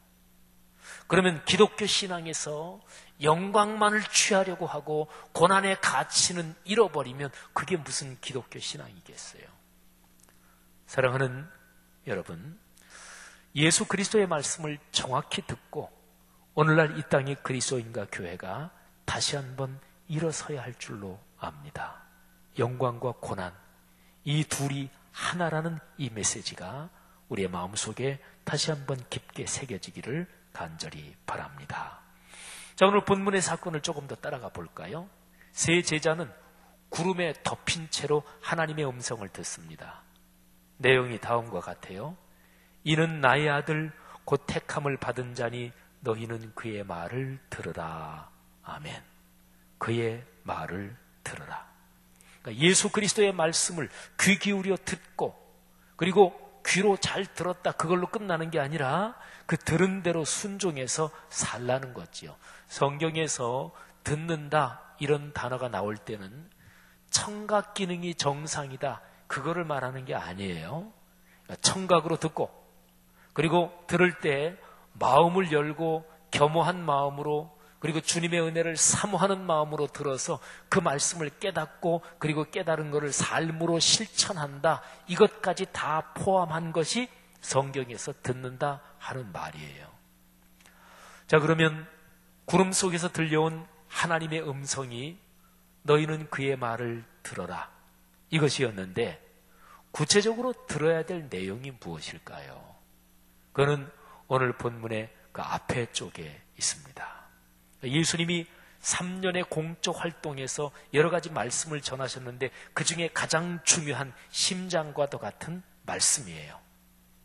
그러면 기독교 신앙에서 영광만을 취하려고 하고 고난의 가치는 잃어버리면 그게 무슨 기독교 신앙이겠어요? 사랑하는 여러분, 예수 그리스도의 말씀을 정확히 듣고 오늘날 이 땅의 그리스도인과 교회가 다시 한번 일어서야 할 줄로 압니다. 영광과 고난, 이 둘이 하나라는 이 메시지가 우리의 마음속에 다시 한번 깊게 새겨지기를 간절히 바랍니다. 자, 오늘 본문의 사건을 조금 더 따라가 볼까요? 세 제자는 구름에 덮인 채로 하나님의 음성을 듣습니다. 내용이 다음과 같아요. 이는 나의 아들 곧 택함을 받은 자니 너희는 그의 말을 들으라. 아멘. 그의 말을 들으라. 그러니까 예수 그리스도의 말씀을 귀 기울여 듣고 그리고 귀로 잘 들었다 그걸로 끝나는 게 아니라 그 들은 대로 순종해서 살라는 거지요. 성경에서 듣는다 이런 단어가 나올 때는 청각 기능이 정상이다 그거를 말하는 게 아니에요. 청각으로 듣고 그리고 들을 때 마음을 열고 겸허한 마음으로 그리고 주님의 은혜를 사모하는 마음으로 들어서 그 말씀을 깨닫고 그리고 깨달은 것을 삶으로 실천한다. 이것까지 다 포함한 것이 성경에서 듣는다 하는 말이에요. 자, 그러면 구름 속에서 들려온 하나님의 음성이 너희는 그의 말을 들어라. 이것이었는데 구체적으로 들어야 될 내용이 무엇일까요? 그거는 오늘 본문의 그 앞에 쪽에 있습니다. 예수님이 3년의 공적 활동에서 여러 가지 말씀을 전하셨는데 그 중에 가장 중요한 심장과도 같은 말씀이에요.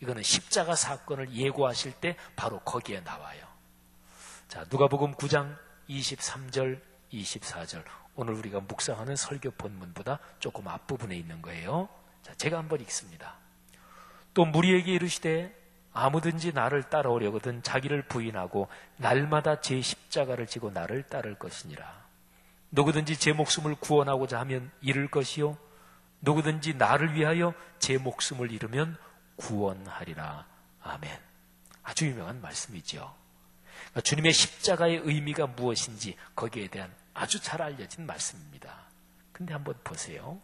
이거는 십자가 사건을 예고하실 때 바로 거기에 나와요. 자, 누가복음 9장 23절, 24절. 오늘 우리가 묵상하는 설교 본문보다 조금 앞부분에 있는 거예요. 자, 제가 한번 읽습니다. 또 무리에게 이르시되 아무든지 나를 따라오려거든 자기를 부인하고 날마다 제 십자가를 지고 나를 따를 것이니라. 누구든지 제 목숨을 구원하고자 하면 잃을 것이요 누구든지 나를 위하여 제 목숨을 잃으면 구원하리라. 아멘. 아주 유명한 말씀이죠. 그러니까 주님의 십자가의 의미가 무엇인지 거기에 대한 아주 잘 알려진 말씀입니다. 근데 한번 보세요.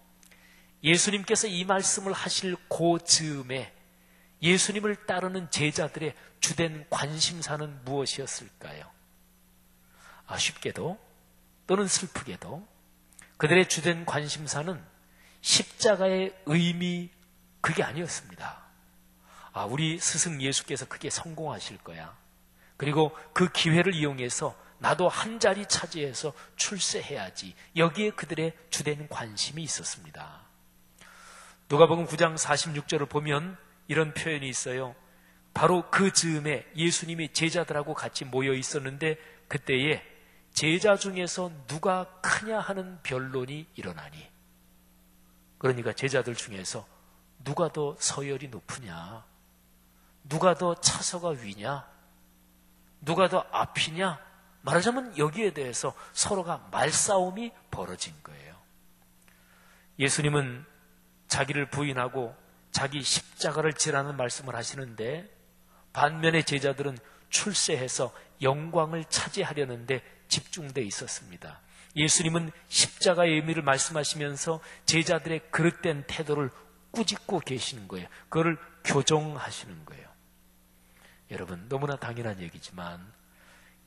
예수님께서 이 말씀을 하실 그 즈음에 예수님을 따르는 제자들의 주된 관심사는 무엇이었을까요? 아쉽게도 또는 슬프게도 그들의 주된 관심사는 십자가의 의미 그게 아니었습니다. 우리 스승 예수께서 그게 성공하실 거야. 그리고 그 기회를 이용해서 나도 한 자리 차지해서 출세해야지. 여기에 그들의 주된 관심이 있었습니다. 누가복음 9장 46절을 보면 이런 표현이 있어요. 바로 그 즈음에 예수님이 제자들하고 같이 모여 있었는데 그때에 제자 중에서 누가 크냐 하는 변론이 일어나니. 그러니까 제자들 중에서 누가 더 서열이 높으냐, 누가 더 차서가 위냐, 누가 더 앞이냐, 말하자면 여기에 대해서 서로가 말싸움이 벌어진 거예요. 예수님은 자기를 부인하고 자기 십자가를 지라는 말씀을 하시는데 반면에 제자들은 출세해서 영광을 차지하려는데 집중되어 있었습니다. 예수님은 십자가의 의미를 말씀하시면서 제자들의 그릇된 태도를 꾸짖고 계시는 거예요. 그거를 교정하시는 거예요. 여러분, 너무나 당연한 얘기지만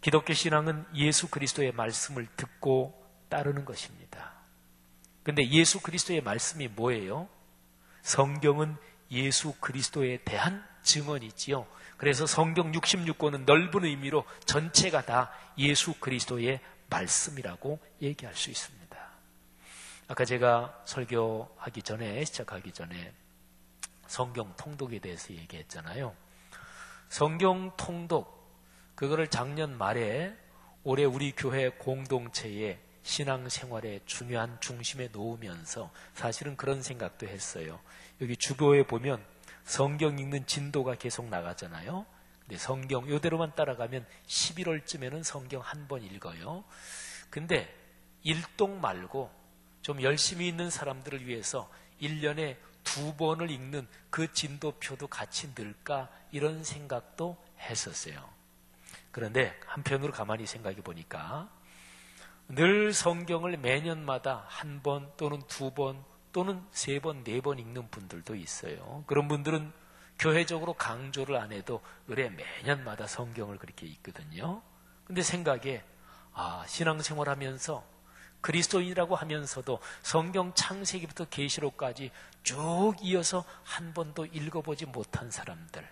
기독교 신앙은 예수 그리스도의 말씀을 듣고 따르는 것입니다. 근데 예수 그리스도의 말씀이 뭐예요? 성경은 예수 그리스도에 대한 증언이지요. 그래서 성경 66권은 넓은 의미로 전체가 다 예수 그리스도의 말씀이라고 얘기할 수 있습니다. 아까 제가 설교하기 전에, 시작하기 전에 성경 통독에 대해서 얘기했잖아요. 성경 통독, 그거를 작년 말에 올해 우리 교회 공동체에 신앙생활의 중요한 중심에 놓으면서 사실은 그런 생각도 했어요. 여기 주보에 보면 성경 읽는 진도가 계속 나가잖아요. 근데 성경 이대로만 따라가면 11월쯤에는 성경 한 번 읽어요. 근데 일독 말고 좀 열심히 읽는 사람들을 위해서 1년에 2번을 읽는 그 진도표도 같이 넣을까 이런 생각도 했었어요. 그런데 한편으로 가만히 생각해 보니까 늘 성경을 매년마다 1번 또는 2번 또는 3번, 4번 읽는 분들도 있어요. 그런 분들은 교회적으로 강조를 안 해도 의뢰 매년마다 성경을 그렇게 읽거든요. 근데 생각에 신앙생활 하면서 그리스도인이라고 하면서도 성경 창세기부터 계시록까지 쭉 이어서 한 번도 읽어보지 못한 사람들,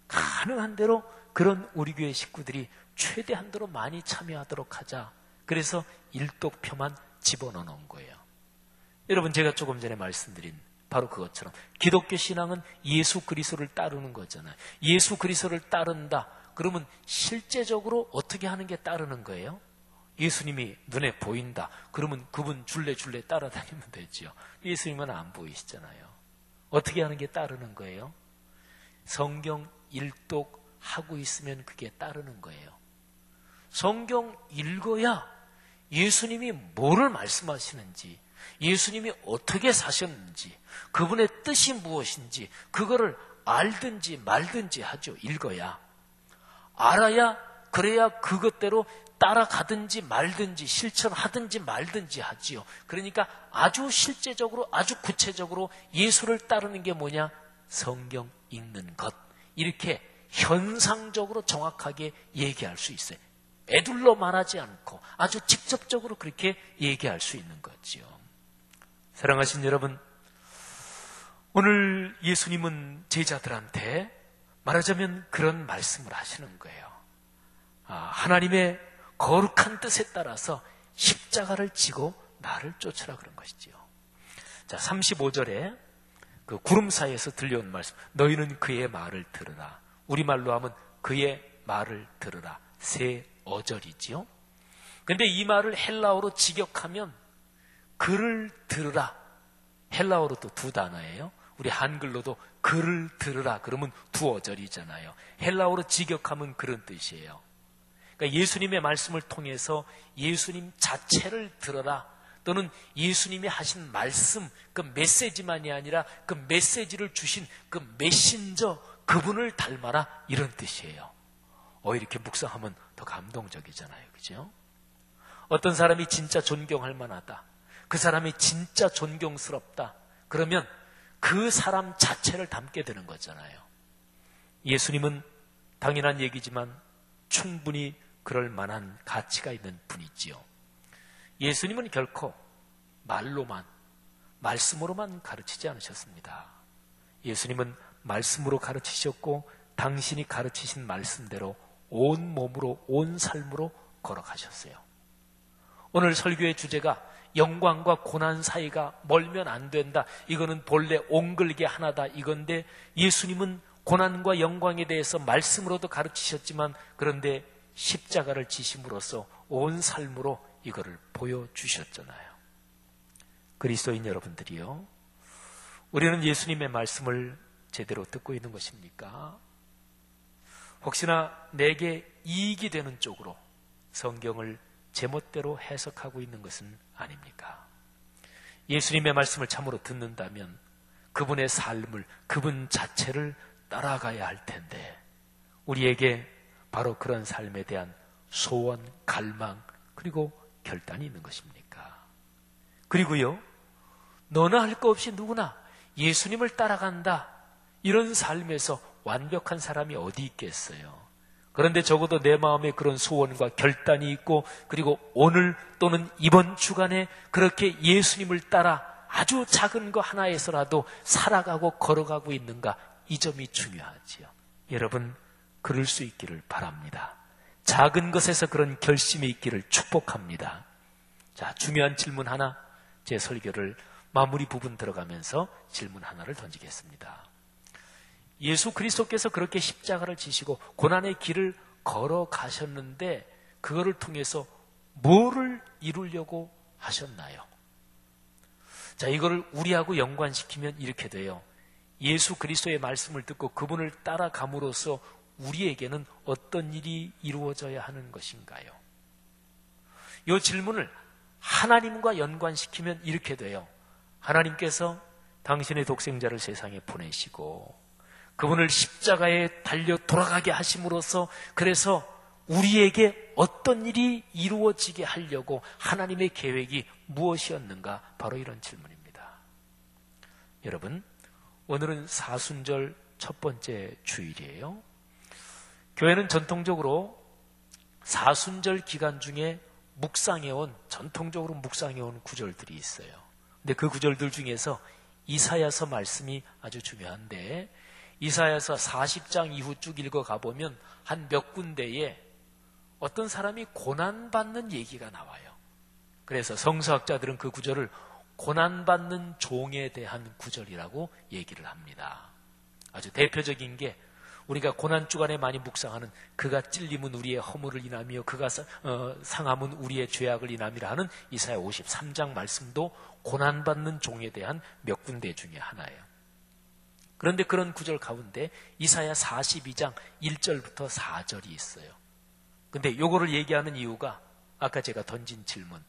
가능한 대로 그런 우리 교회 식구들이 최대한도로 많이 참여하도록 하자. 그래서 일독표만 집어넣어 놓은 거예요. 여러분, 제가 조금 전에 말씀드린 바로 그것처럼 기독교 신앙은 예수 그리스도를 따르는 거잖아요. 예수 그리스도를 따른다. 그러면 실제적으로 어떻게 하는 게 따르는 거예요? 예수님이 눈에 보인다. 그러면 그분 줄레줄레 따라다니면 되죠. 예수님은 안 보이시잖아요. 어떻게 하는 게 따르는 거예요? 성경 일독하고 있으면 그게 따르는 거예요. 성경 읽어야 예수님이 뭐를 말씀하시는지, 예수님이 어떻게 사셨는지, 그분의 뜻이 무엇인지 그거를 알든지 말든지 하죠. 읽어야. 알아야, 그래야 그것대로 따라가든지 말든지 실천하든지 말든지 하지요. 그러니까 아주 실제적으로, 아주 구체적으로 예수를 따르는 게 뭐냐? 성경 읽는 것. 이렇게 현상적으로 정확하게 얘기할 수 있어요. 애둘러 말하지 않고 아주 직접적으로 그렇게 얘기할 수 있는 거지요. 사랑하신 여러분, 오늘 예수님은 제자들한테 말하자면 그런 말씀을 하시는 거예요. 하나님의 거룩한 뜻에 따라서 십자가를 지고 나를 쫓으라 그런 것이지요. 자, 35절에 그 구름 사이에서 들려온 말씀, 너희는 그의 말을 들으라. 우리말로 하면 그의 말을 들으라. 세 어절이지요. 근데 이 말을 헬라어로 직역하면 그를 들으라. 헬라어로 또 두 단어예요. 우리 한글로도 그를 들으라 그러면 두 어절이잖아요. 헬라어로 직역하면 그런 뜻이에요. 그러니까 예수님의 말씀을 통해서 예수님 자체를 들어라, 또는 예수님이 하신 말씀, 그 메시지만이 아니라 그 메시지를 주신 그 메신저, 그분을 닮아라, 이런 뜻이에요. 이렇게 묵상하면 더 감동적이잖아요. 그죠? 어떤 사람이 진짜 존경할 만하다, 그 사람이 진짜 존경스럽다, 그러면 그 사람 자체를 담게 되는 거잖아요. 예수님은 당연한 얘기지만 충분히 그럴 만한 가치가 있는 분이지요. 예수님은 결코 말로만, 말씀으로만 가르치지 않으셨습니다. 예수님은 말씀으로 가르치셨고 당신이 가르치신 말씀대로 온 몸으로, 온 삶으로 걸어가셨어요. 오늘 설교의 주제가 영광과 고난 사이가 멀면 안 된다, 이거는 본래 옹글게 하나다, 이건데 예수님은 고난과 영광에 대해서 말씀으로도 가르치셨지만 그런데 십자가를 지심으로써 온 삶으로 이거를 보여주셨잖아요. 그리스도인 여러분들이요, 우리는 예수님의 말씀을 제대로 듣고 있는 것입니까? 혹시나 내게 이익이 되는 쪽으로 성경을 제멋대로 해석하고 있는 것은 아닙니까? 예수님의 말씀을 참으로 듣는다면 그분의 삶을, 그분 자체를 따라가야 할 텐데 우리에게 바로 그런 삶에 대한 소원, 갈망, 그리고 결단이 있는 것입니까? 그리고요, 너나 할 거 없이 누구나 예수님을 따라간다, 이런 삶에서 완벽한 사람이 어디 있겠어요? 그런데 적어도 내 마음에 그런 소원과 결단이 있고, 그리고 오늘 또는 이번 주간에 그렇게 예수님을 따라 아주 작은 거 하나에서라도 살아가고 걸어가고 있는가, 이 점이 중요하지요. 여러분, 그럴 수 있기를 바랍니다. 작은 것에서 그런 결심이 있기를 축복합니다. 자, 중요한 질문 하나, 제 설교를 마무리 부분 들어가면서 질문 하나를 던지겠습니다. 예수 그리스도께서 그렇게 십자가를 지시고 고난의 길을 걸어가셨는데 그거를 통해서 뭐를 이루려고 하셨나요? 자, 이거를 우리하고 연관시키면 이렇게 돼요. 예수 그리스도의 말씀을 듣고 그분을 따라감으로써 우리에게는 어떤 일이 이루어져야 하는 것인가요? 이 질문을 하나님과 연관시키면 이렇게 돼요. 하나님께서 당신의 독생자를 세상에 보내시고 그분을 십자가에 달려 돌아가게 하심으로써 그래서 우리에게 어떤 일이 이루어지게 하려고 하나님의 계획이 무엇이었는가? 바로 이런 질문입니다. 여러분, 오늘은 사순절 첫 번째 주일이에요. 교회는 전통적으로 사순절 기간 중에 전통적으로 묵상해온 구절들이 있어요. 근데 그 구절들 중에서 이사야서 말씀이 아주 중요한데, 이사야서 40장 이후 쭉 읽어가 보면 한 몇 군데에 어떤 사람이 고난받는 얘기가 나와요. 그래서 성서학자들은 그 구절을 고난받는 종에 대한 구절이라고 얘기를 합니다. 아주 대표적인 게 우리가 고난주간에 많이 묵상하는 그가 찔림은 우리의 허물을 인하며 그가 상함은 우리의 죄악을 인함이라 하는 이사야 53장 말씀도 고난받는 종에 대한 몇 군데 중에 하나예요. 그런데 그런 구절 가운데 이사야 42장 1절부터 4절이 있어요. 근데 요거를 얘기하는 이유가 아까 제가 던진 질문,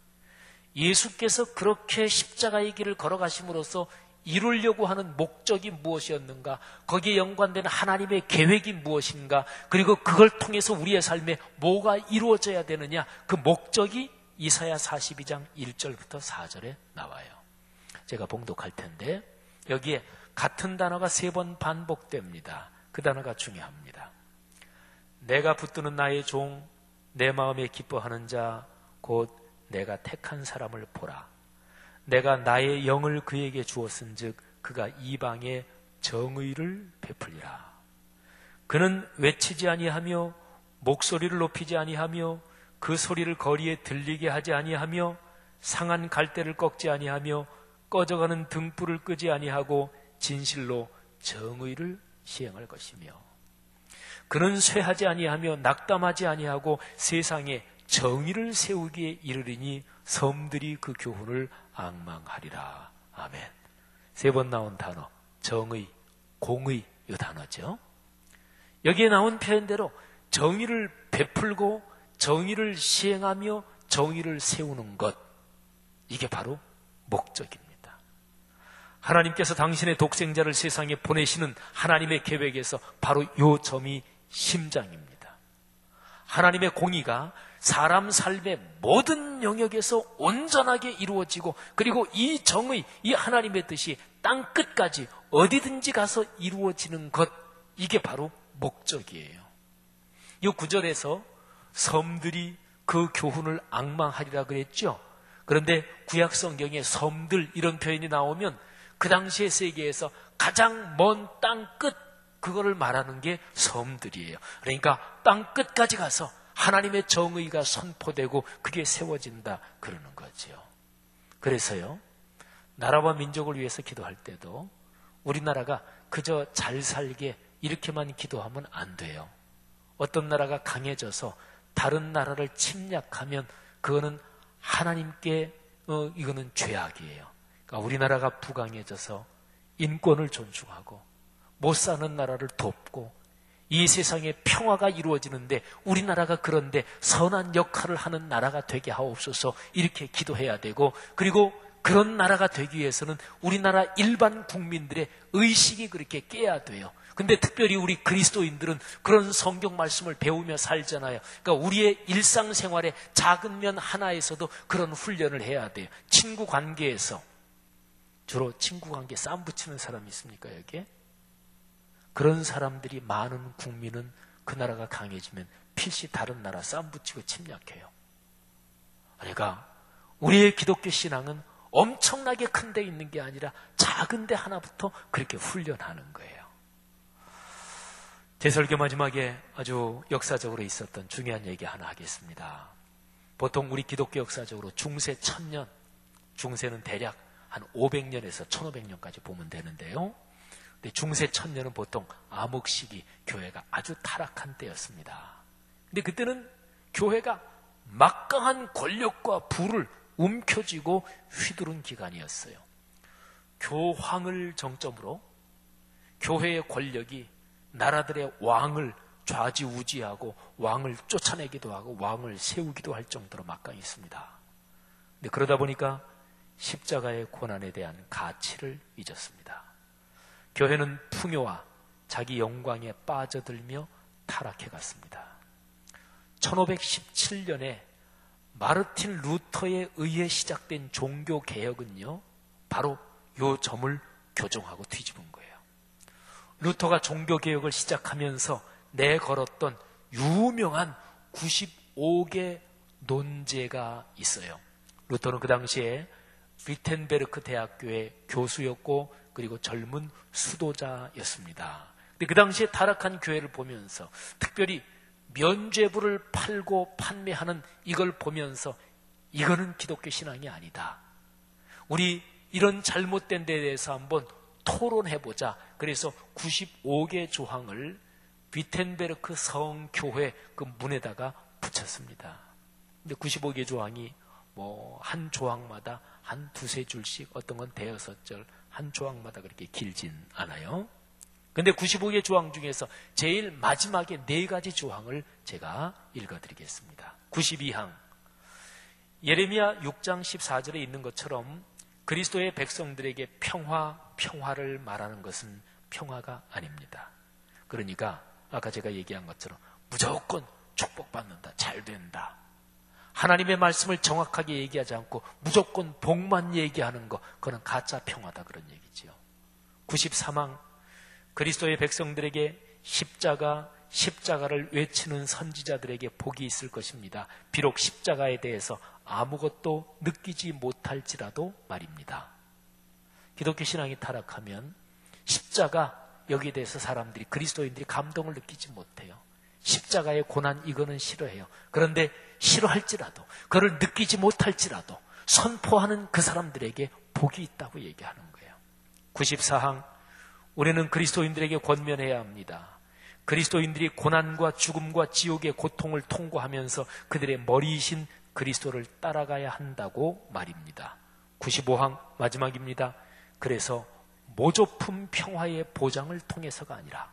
예수께서 그렇게 십자가의 길을 걸어가심으로써 이루려고 하는 목적이 무엇이었는가, 거기에 연관되는 하나님의 계획이 무엇인가, 그리고 그걸 통해서 우리의 삶에 뭐가 이루어져야 되느냐, 그 목적이 이사야 42장 1절부터 4절에 나와요. 제가 봉독할 텐데 여기에 같은 단어가 3번 반복됩니다. 그 단어가 중요합니다. 내가 붙드는 나의 종, 내 마음에 기뻐하는 자, 곧 내가 택한 사람을 보라. 내가 나의 영을 그에게 주었은즉 그가 이방에 정의를 베풀리라. 그는 외치지 아니하며 목소리를 높이지 아니하며 그 소리를 거리에 들리게 하지 아니하며 상한 갈대를 꺾지 아니하며 꺼져가는 등불을 끄지 아니하고 진실로 정의를 시행할 것이며, 그는 쇠하지 아니하며 낙담하지 아니하고 세상에 정의를 세우기에 이르리니 섬들이 그 교훈을 앙망하리라. 아멘. 3번 나온 단어, 정의, 공의, 이 단어죠. 여기에 나온 표현대로 정의를 베풀고 정의를 시행하며 정의를 세우는 것, 이게 바로 목적입니다. 하나님께서 당신의 독생자를 세상에 보내시는 하나님의 계획에서 바로 요 점이 심장입니다. 하나님의 공의가 사람 삶의 모든 영역에서 온전하게 이루어지고, 그리고 이 정의, 이 하나님의 뜻이 땅 끝까지 어디든지 가서 이루어지는 것, 이게 바로 목적이에요. 이 구절에서 섬들이 그 교훈을 앙망하리라 그랬죠. 그런데 구약 성경에 섬들 이런 표현이 나오면 그 당시의 세계에서 가장 먼 땅 끝, 그거를 말하는 게 섬들이에요. 그러니까 땅 끝까지 가서 하나님의 정의가 선포되고 그게 세워진다 그러는 거죠. 그래서요, 나라와 민족을 위해서 기도할 때도 우리나라가 그저 잘 살게 이렇게만 기도하면 안 돼요. 어떤 나라가 강해져서 다른 나라를 침략하면 그거는 하나님께 이거는 죄악이에요. 그러니까 우리나라가 부강해져서 인권을 존중하고 못 사는 나라를 돕고 이 세상에 평화가 이루어지는데 우리나라가 그런데 선한 역할을 하는 나라가 되게 하옵소서, 이렇게 기도해야 되고, 그리고 그런 나라가 되기 위해서는 우리나라 일반 국민들의 의식이 그렇게 깨야 돼요. 근데 특별히 우리 그리스도인들은 그런 성경 말씀을 배우며 살잖아요. 그러니까 우리의 일상생활의 작은 면 하나에서도 그런 훈련을 해야 돼요. 친구 관계에서, 주로 친구 관계 쌈 붙이는 사람이 있습니까, 여기에? 그런 사람들이 많은 국민은 그 나라가 강해지면 필시 다른 나라 쌈 붙이고 침략해요. 그러니까 우리의 기독교 신앙은 엄청나게 큰 데 있는 게 아니라 작은 데 하나부터 그렇게 훈련하는 거예요. 제 설교 마지막에 아주 역사적으로 있었던 중요한 얘기 하나 하겠습니다. 보통 우리 기독교 역사적으로 중세 1000년, 중세는 대략 한 500년에서 1500년까지 보면 되는데요. 근데 중세 1000년은 보통 암흑 시기, 교회가 아주 타락한 때였습니다. 근데 그때는 교회가 막강한 권력과 부를 움켜쥐고 휘두른 기간이었어요. 교황을 정점으로 교회의 권력이 나라들의 왕을 좌지우지하고 왕을 쫓아내기도 하고 왕을 세우기도 할 정도로 막강했습니다. 근데 그러다 보니까 십자가의 고난에 대한 가치를 잊었습니다. 교회는 풍요와 자기 영광에 빠져들며 타락해 갔습니다. 1517년에 마르틴 루터에 의해 시작된 종교개혁은요, 바로 요 점을 교정하고 뒤집은 거예요. 루터가 종교개혁을 시작하면서 내걸었던 유명한 95개 논제가 있어요. 루터는 그 당시에 위텐베르크 대학교의 교수였고 그리고 젊은 수도자였습니다. 근데 그 당시에 타락한 교회를 보면서, 특별히 면죄부를 팔고 판매하는 이걸 보면서 이거는 기독교 신앙이 아니다. 우리 이런 잘못된 데에 대해서 한번 토론해보자. 그래서 95개 조항을 위텐베르크 성교회 그 문에다가 붙였습니다. 근데 95개 조항이 한 조항마다 한 두세 줄씩, 어떤 건 대여섯 절, 한 조항마다 그렇게 길진 않아요. 근데 95개 조항 중에서 제일 마지막에 4가지 조항을 제가 읽어드리겠습니다. 92항. 예레미야 6장 14절에 있는 것처럼 그리스도의 백성들에게 평화를 말하는 것은 평화가 아닙니다. 그러니까 아까 제가 얘기한 것처럼 무조건 축복받는다, 잘 된다. 하나님의 말씀을 정확하게 얘기하지 않고 무조건 복만 얘기하는 거, 그건 가짜 평화다, 그런 얘기지요. 93항. 그리스도의 백성들에게 십자가를 외치는 선지자들에게 복이 있을 것입니다. 비록 십자가에 대해서 아무것도 느끼지 못할지라도 말입니다. 기독교 신앙이 타락하면 십자가, 여기에 대해서 사람들이, 그리스도인들이 감동을 느끼지 못해요. 십자가의 고난, 이거는 싫어해요. 그런데 싫어할지라도, 그걸 느끼지 못할지라도 선포하는 그 사람들에게 복이 있다고 얘기하는 거예요. 94항. 우리는 그리스도인들에게 권면해야 합니다. 그리스도인들이 고난과 죽음과 지옥의 고통을 통과하면서 그들의 머리이신 그리스도를 따라가야 한다고 말입니다. 95항 마지막입니다. 그래서 모조품 평화의 보장을 통해서가 아니라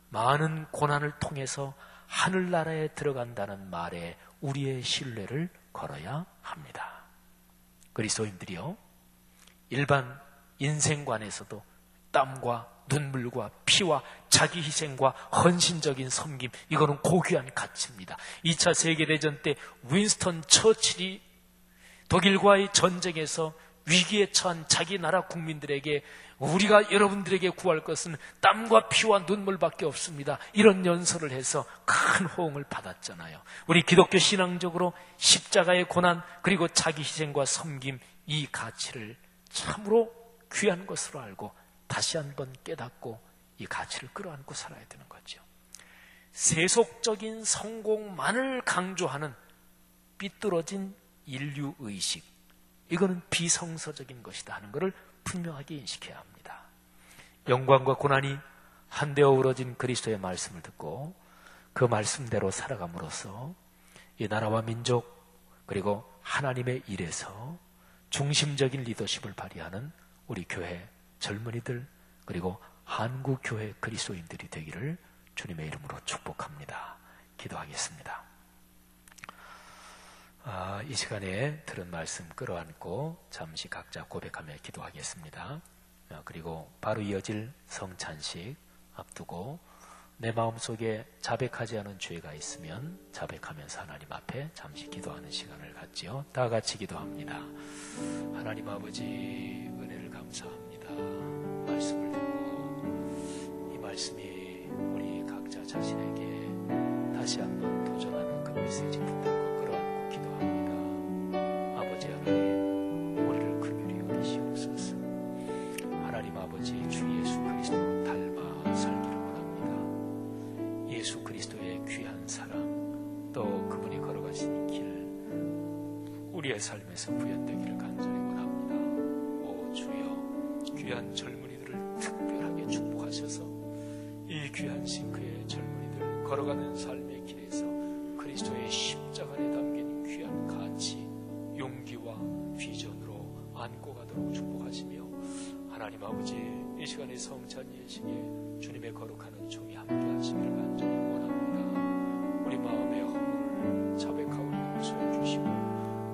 많은 고난을 통해서 하늘나라에 들어간다는 말에 우리의 신뢰를 걸어야 합니다. 그리스도인들이요, 일반 인생관에서도 땀과 눈물과 피와 자기 희생과 헌신적인 섬김, 이거는 고귀한 가치입니다. 2차 세계대전 때 윈스턴 처칠이 독일과의 전쟁에서 위기에 처한 자기 나라 국민들에게 우리가 여러분들에게 구할 것은 땀과 피와 눈물밖에 없습니다, 이런 연설을 해서 큰 호응을 받았잖아요. 우리 기독교 신앙적으로 십자가의 고난, 그리고 자기 희생과 섬김, 이 가치를 참으로 귀한 것으로 알고 다시 한번 깨닫고 이 가치를 끌어안고 살아야 되는 거죠. 세속적인 성공만을 강조하는 삐뚤어진 인류의식, 이거는 비성서적인 것이다 하는 것을 분명하게 인식해야 합니다. 영광과 고난이 한데 어우러진 그리스도의 말씀을 듣고 그 말씀대로 살아감으로써 이 나라와 민족, 그리고 하나님의 일에서 중심적인 리더십을 발휘하는 우리 교회 젊은이들, 그리고 한국교회 그리스도인들이 되기를 주님의 이름으로 축복합니다. 기도하겠습니다. 이 시간에 들은 말씀 끌어안고 잠시 각자 고백하며 기도하겠습니다. 그리고 바로 이어질 성찬식 앞두고 내 마음속에 자백하지 않은 죄가 있으면 자백하면서 하나님 앞에 잠시 기도하는 시간을 갖지요. 다 같이 기도합니다. 하나님 아버지, 은혜를 감사합니다. 말씀을 듣고 이 말씀이 우리 각자 자신에게 다시 한번 도전하는 그 메시지 붙들고 끌어안고 기도합니다. 아버지 하나님, 우리를 긍휼히 여기시옵소서. 하나님 아버지, 주 예수 그리스도로 닮아 살기를 원합니다. 예수 그리스도의 귀한 사랑, 또 그분이 걸어가신 길, 우리의 삶에서 구현되기를 간절히 원합니다. 오 주여, 귀한 젊은이들을 특별하게 축복하셔서 이 귀한 싱크의 젊은이들 걸어가는 삶의 길에서 그리스도의 십자가 안에 담긴 귀한 가치, 용기와 비전으로 안고 가도록 축복하시며, 하나님 아버지, 이 시간의 성찬 예식에 주님의 거룩한 은총이 함께 하시기를 간절히 원합니다. 우리 마음의 허물을 자백하고 용서해 주시고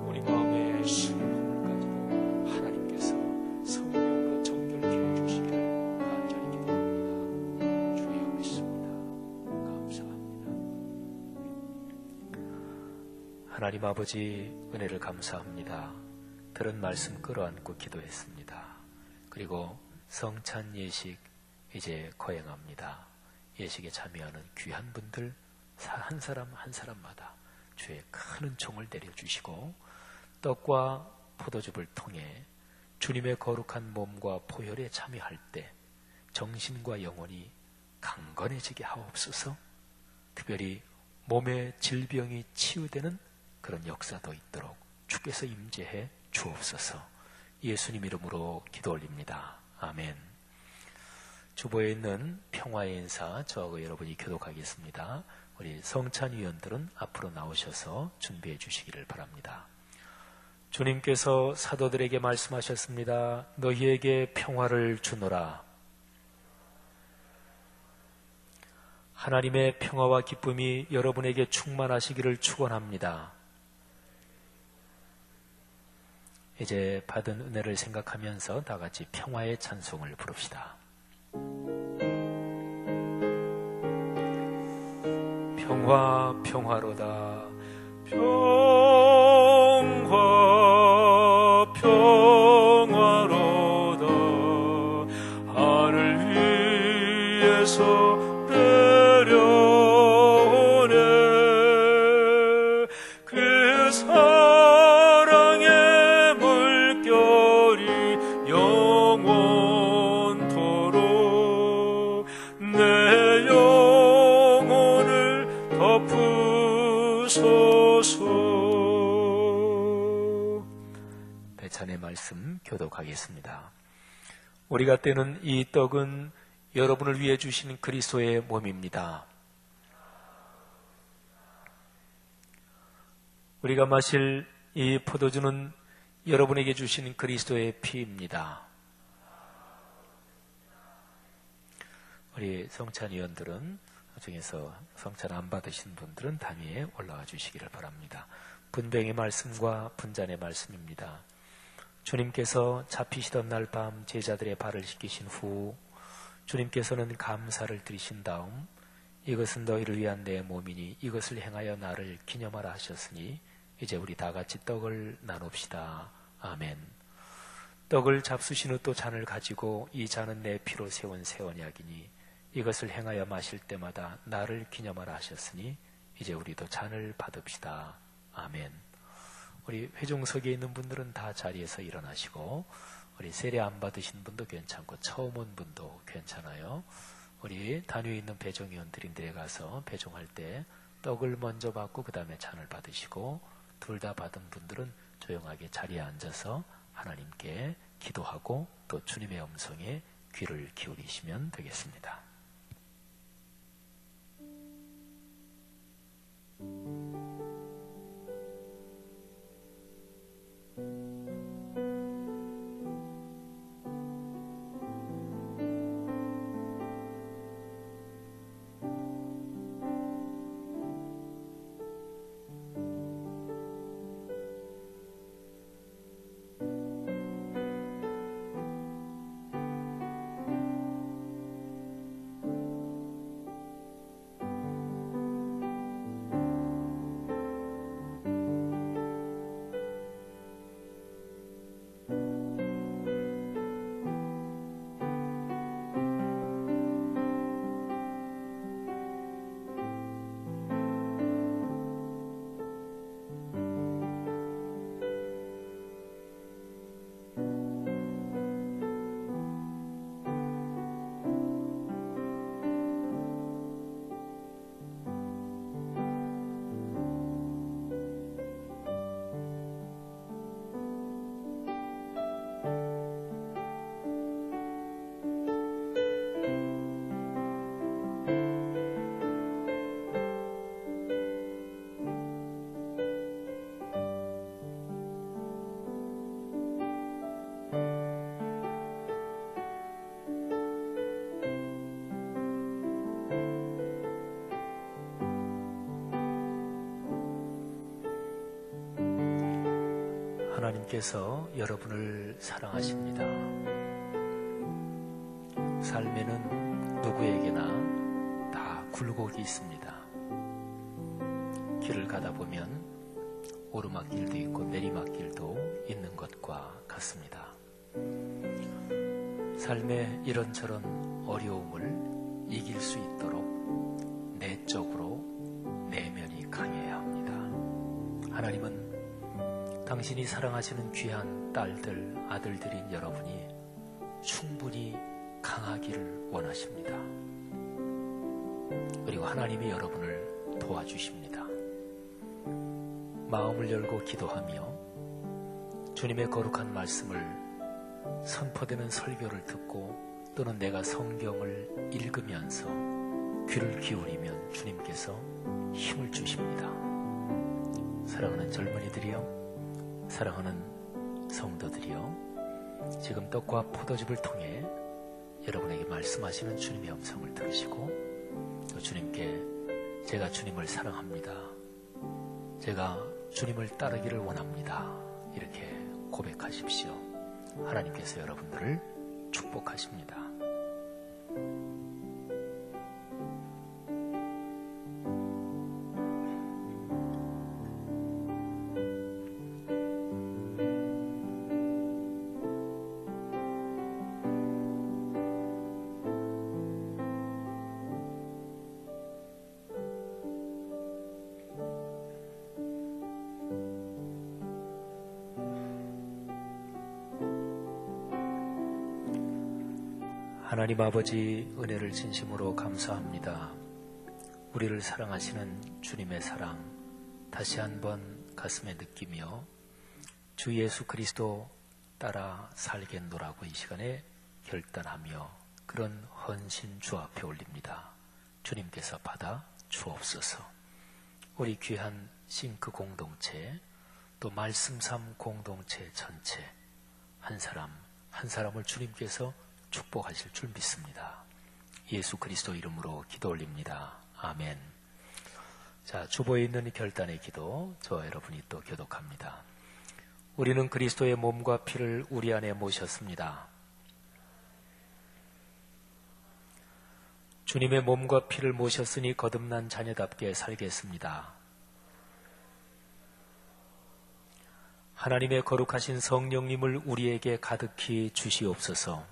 우리 마음의 술 허물까지도 하나님께서 성령으로 정결케 해주시기를 간절히 기도합니다. 주여 믿습니다. 감사합니다. 하나님 아버지, 은혜를 감사합니다. 들은 말씀 끌어안고 기도했습니다. 그리고 성찬 예식 이제 거행합니다. 예식에 참여하는 귀한 분들 한 사람 한 사람마다 주의 큰 은총을 내려주시고 떡과 포도즙을 통해 주님의 거룩한 몸과 보혈에 참여할 때 정신과 영혼이 강건해지게 하옵소서. 특별히 몸의 질병이 치유되는 그런 역사도 있도록 주께서 임재해 주옵소서. 예수님 이름으로 기도 올립니다. 아멘. 주보에 있는 평화의 인사, 저하고 여러분이 교독하겠습니다. 우리 성찬위원들은 앞으로 나오셔서 준비해 주시기를 바랍니다. 주님께서 사도들에게 말씀하셨습니다. 너희에게 평화를 주노라. 하나님의 평화와 기쁨이 여러분에게 충만하시기를 축원합니다. 이제 받은 은혜를 생각하면서 다 같이 평화의 찬송을 부릅시다. 평화 평화로다 평화 평화로다 하늘 위에서 내려오네 그 사랑의 물결이 영원토록 내 영혼을 덮으소서. 배찬의 말씀 교독하겠습니다. 우리가 떼는 이 떡은 여러분을 위해 주신 그리스도의 몸입니다. 우리가 마실 이 포도주는 여러분에게 주신 그리스도의 피입니다. 우리 성찬 위원들은 중에서 성찬 안 받으신 분들은 단위에 올라와 주시기를 바랍니다. 분뱅의 말씀과 분잔의 말씀입니다. 주님께서 잡히시던 날 밤 제자들의 발을 씻기신 후 주님께서는 감사를 드리신 다음 이것은 너희를 위한 내 몸이니 이것을 행하여 나를 기념하라 하셨으니 이제 우리 다 같이 떡을 나눕시다. 아멘. 떡을 잡수신 후 또 잔을 가지고 이 잔은 내 피로 세운 새 언약이니 이것을 행하여 마실 때마다 나를 기념하라 하셨으니 이제 우리도 잔을 받읍시다. 아멘. 우리 회종석에 있는 분들은 다 자리에서 일어나시고 우리 세례 안 받으신 분도 괜찮고 처음 온 분도 괜찮아요. 우리 단위에 있는 배종위원들이 내려가서 배종할 때 떡을 먼저 받고 그 다음에 잔을 받으시고 둘 다 받은 분들은 조용하게 자리에 앉아서 하나님께 기도하고 또 주님의 음성에 귀를 기울이시면 되겠습니다. 하나님께서 여러분을 사랑하십니다. 삶에는 누구에게나 다 굴곡이 있습니다. 길을 가다 보면 오르막길도 있고 내리막길도 있는 것과 같습니다. 삶의 이런저런 어려움을 이길 수 있도록 내적으로 내면이 강해야 합니다. 하나님은 당신이 사랑하시는 귀한 딸들, 아들들인 여러분이 충분히 강하기를 원하십니다. 그리고 하나님이 여러분을 도와주십니다. 마음을 열고 기도하며 주님의 거룩한 말씀을 선포되는 설교를 듣고 또는 내가 성경을 읽으면서 귀를 기울이면 주님께서 힘을 주십니다. 사랑하는 젊은이들이여, 사랑하는 성도들이여, 지금 떡과 포도즙을 통해 여러분에게 말씀하시는 주님의 음성을 들으시고 또 주님께 제가 주님을 사랑합니다. 제가 주님을 따르기를 원합니다. 이렇게 고백하십시오. 하나님께서 여러분들을 축복하십니다. 하나님 아버지, 은혜를 진심으로 감사합니다. 우리를 사랑하시는 주님의 사랑 다시 한번 가슴에 느끼며 주 예수 그리스도 따라 살겠노라고 이 시간에 결단하며 그런 헌신 주 앞에 올립니다. 주님께서 받아 주옵소서. 우리 귀한 싱크 공동체, 또 말씀삼 공동체 전체 한 사람 한 사람을 주님께서 축복하실 줄 믿습니다. 예수 그리스도 이름으로 기도 올립니다. 아멘. 자, 주보에 있는 결단의 기도, 저와 여러분이 또 교독합니다. 우리는 그리스도의 몸과 피를 우리 안에 모셨습니다. 주님의 몸과 피를 모셨으니 거듭난 자녀답게 살겠습니다. 하나님의 거룩하신 성령님을 우리에게 가득히 주시옵소서.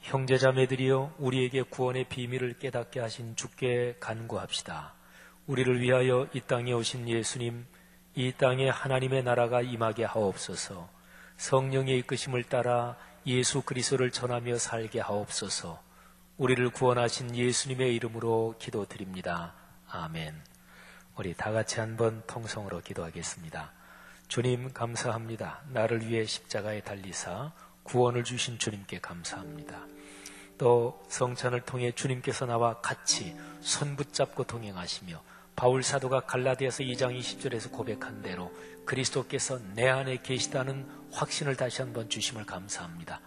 형제자매들이여, 우리에게 구원의 비밀을 깨닫게 하신 주께 간구합시다. 우리를 위하여 이 땅에 오신 예수님, 이 땅에 하나님의 나라가 임하게 하옵소서. 성령의 이끄심을 따라 예수 그리스도를 전하며 살게 하옵소서. 우리를 구원하신 예수님의 이름으로 기도드립니다. 아멘. 우리 다 같이 한번 통성으로 기도하겠습니다. 주님 감사합니다. 나를 위해 십자가에 달리사 구원을 주신 주님께 감사합니다. 또 성찬을 통해 주님께서 나와 같이 손 붙잡고 동행하시며 바울 사도가 갈라디아서 2장 20절에서 고백한 대로 그리스도께서 내 안에 계시다는 확신을 다시 한번 주심을 감사합니다.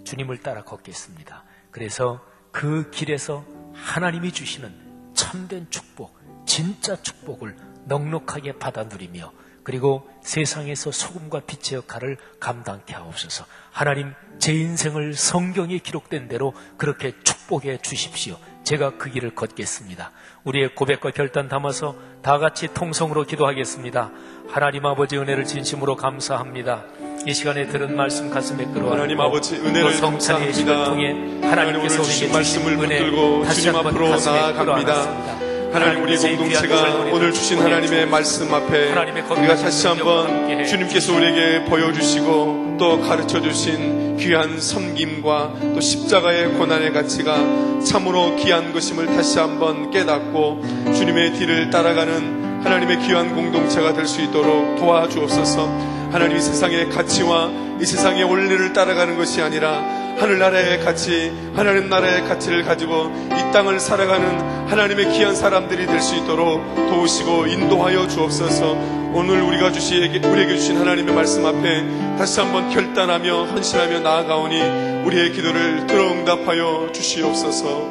주님을 따라 걷겠습니다. 그래서 그 길에서 하나님이 주시는 참된 축복, 진짜 축복을 넉넉하게 받아 누리며 그리고 세상에서 소금과 빛의 역할을 감당케 하옵소서. 하나님, 제 인생을 성경에 기록된 대로 그렇게 축복해 주십시오. 제가 그 길을 걷겠습니다. 우리의 고백과 결단 담아서 다 같이 통성으로 기도하겠습니다. 하나님 아버지, 은혜를 진심으로 감사합니다. 이 시간에 들은 말씀 가슴에 끌어안고 하나님 아버지, 은혜를 성찬의 예식을 통해 하나님께서 우리에게 말씀을 붙들고 주님 앞으로 나아갑니다. 하나님, 우리 공동체가 오늘 주신 하나님의 말씀 앞에 우리가 다시 한번 주님께서 우리에게 보여주시고 또 가르쳐주신 귀한 섬김과 또 십자가의 고난의 가치가 참으로 귀한 것임을 다시 한번 깨닫고 주님의 뒤를 따라가는 하나님의 귀한 공동체가 될 수 있도록 도와주옵소서. 하나님, 이 세상의 가치와 이 세상의 원리를 따라가는 것이 아니라 하늘나라의 가치, 하나님 나라의 가치를 가지고 이 땅을 살아가는 하나님의 귀한 사람들이 될 수 있도록 도우시고 인도하여 주옵소서. 오늘 우리에게 주신 하나님의 말씀 앞에 다시 한번 결단하며 헌신하며 나아가오니 우리의 기도를 들어 응답하여 주시옵소서.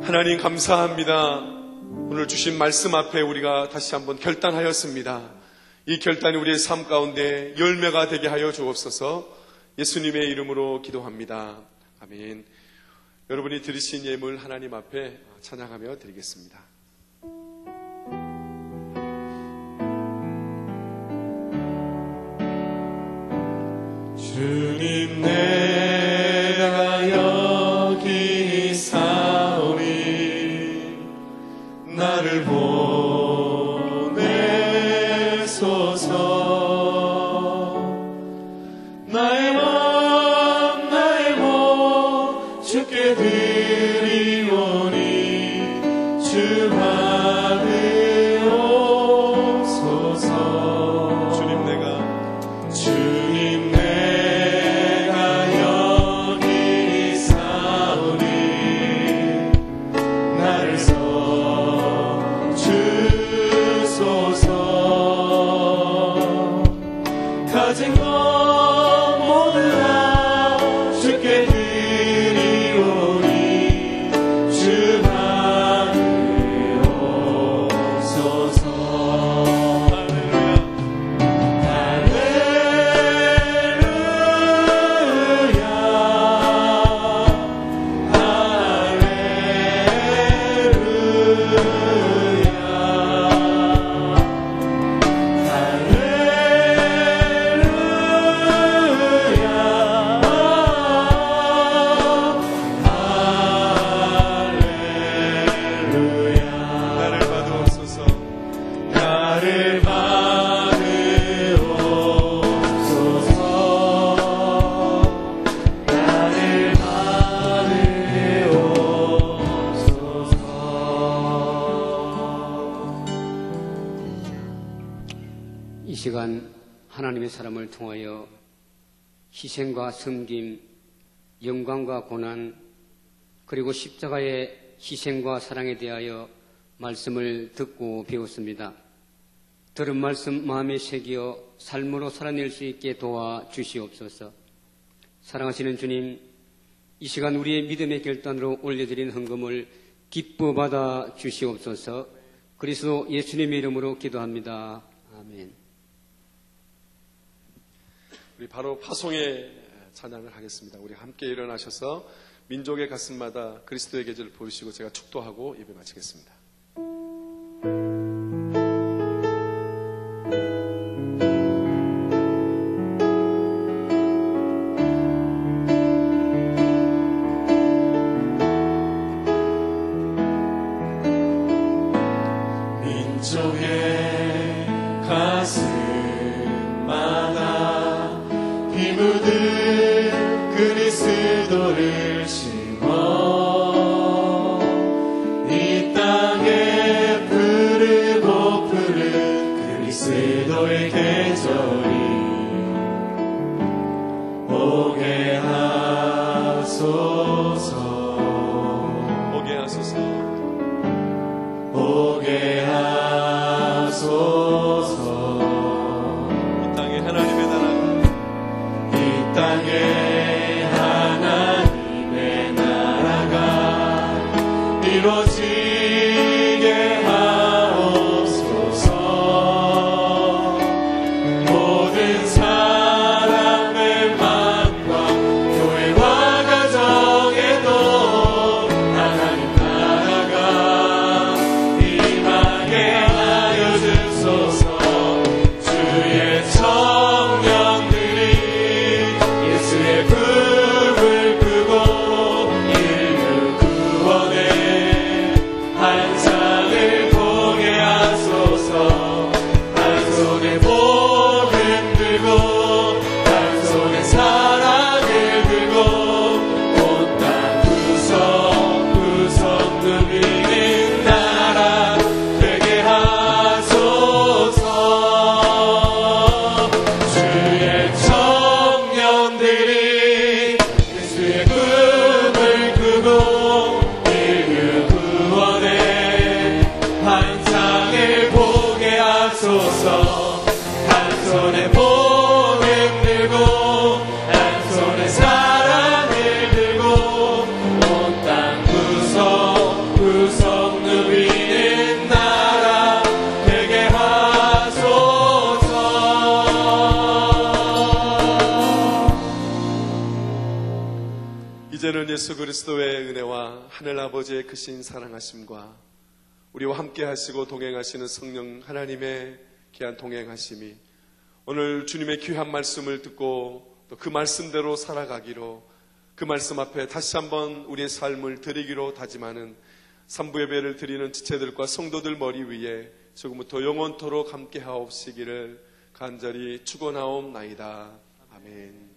하나님 감사합니다. 오늘 주신 말씀 앞에 우리가 다시 한번 결단하였습니다. 이 결단이 우리의 삶 가운데 열매가 되게 하여 주옵소서. 예수님의 이름으로 기도합니다. 아멘. 여러분이 들으신 예물 하나님 앞에 찬양하며 드리겠습니다. 주님, 내가 여기 있사오니 나를 보내소서. 나의 마음 나의 몸 주께 드리오니 주 받으옵소서. 주님, 내가 여기 있사오니 나를 써주소서. 가진 것 모두 다 시간 하나님의 사람을 통하여 희생과 섬김, 영광과 고난, 그리고 십자가의 희생과 사랑에 대하여 말씀을 듣고 배웠습니다. 들은 말씀 마음에 새겨 삶으로 살아낼 수 있게 도와 주시옵소서. 사랑하시는 주님, 이 시간 우리의 믿음의 결단으로 올려드린 헌금을 기뻐 받아 주시옵소서. 그리스도 예수님의 이름으로 기도합니다. 아멘. 우리 바로 파송의 찬양을 하겠습니다. 우리 함께 일어나셔서 민족의 가슴마다 그리스도의 계절을 부르시고 제가 축도하고 예배 마치겠습니다. 민족의 가슴마다 피 묻은 그리스도를 심어 이 땅에 푸르고 푸른 그리스도의 계절이 오게 하소서. 오게 하소서. 오게 하소서. 이 땅에 하나님의 나라가, 이 땅에 하나님의 나라가 이루어지게 하옵소서. 모든 사람의 마음과 교회와 가정에도 하나님 나라가 임하게 하여 주소서. 주의 청년들이 예수의 품을 끄고 인류 구원의 환상을 보게 하소서. 한 손에 복음 들고 한 손에 사랑을 들고 온 땅 구석구석 누비는 나라 되게 하소서. 주의 청년들이 예수의 꿈을 꾸고 인류 구원의 환상을 보게 하소서. 한 손에 복음 들고 한 손에 사랑을 들고 온 땅 구석구석 누비는 나라 되게 하소서. 이제는 예수 그리스도의 은혜와 하늘 아버지의 크신 사랑하심과 우리와 함께 하시고 동행하시는 성령 하나님의 귀한 동행하심이 오늘 주님의 귀한 말씀을 듣고 또 그 말씀대로 살아가기로, 그 말씀 앞에 다시 한번 우리의 삶을 드리기로 다짐하는 삼부예배를 드리는 지체들과 성도들 머리 위에 지금부터 영원토록 함께 하옵시기를 간절히 축원하옵나이다. 아멘.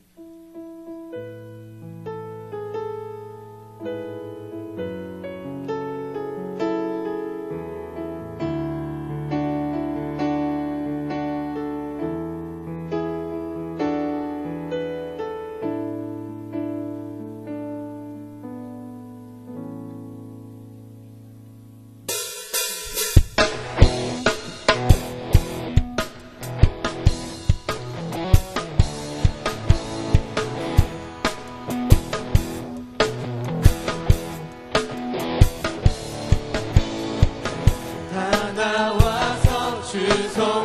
다 나와서 주소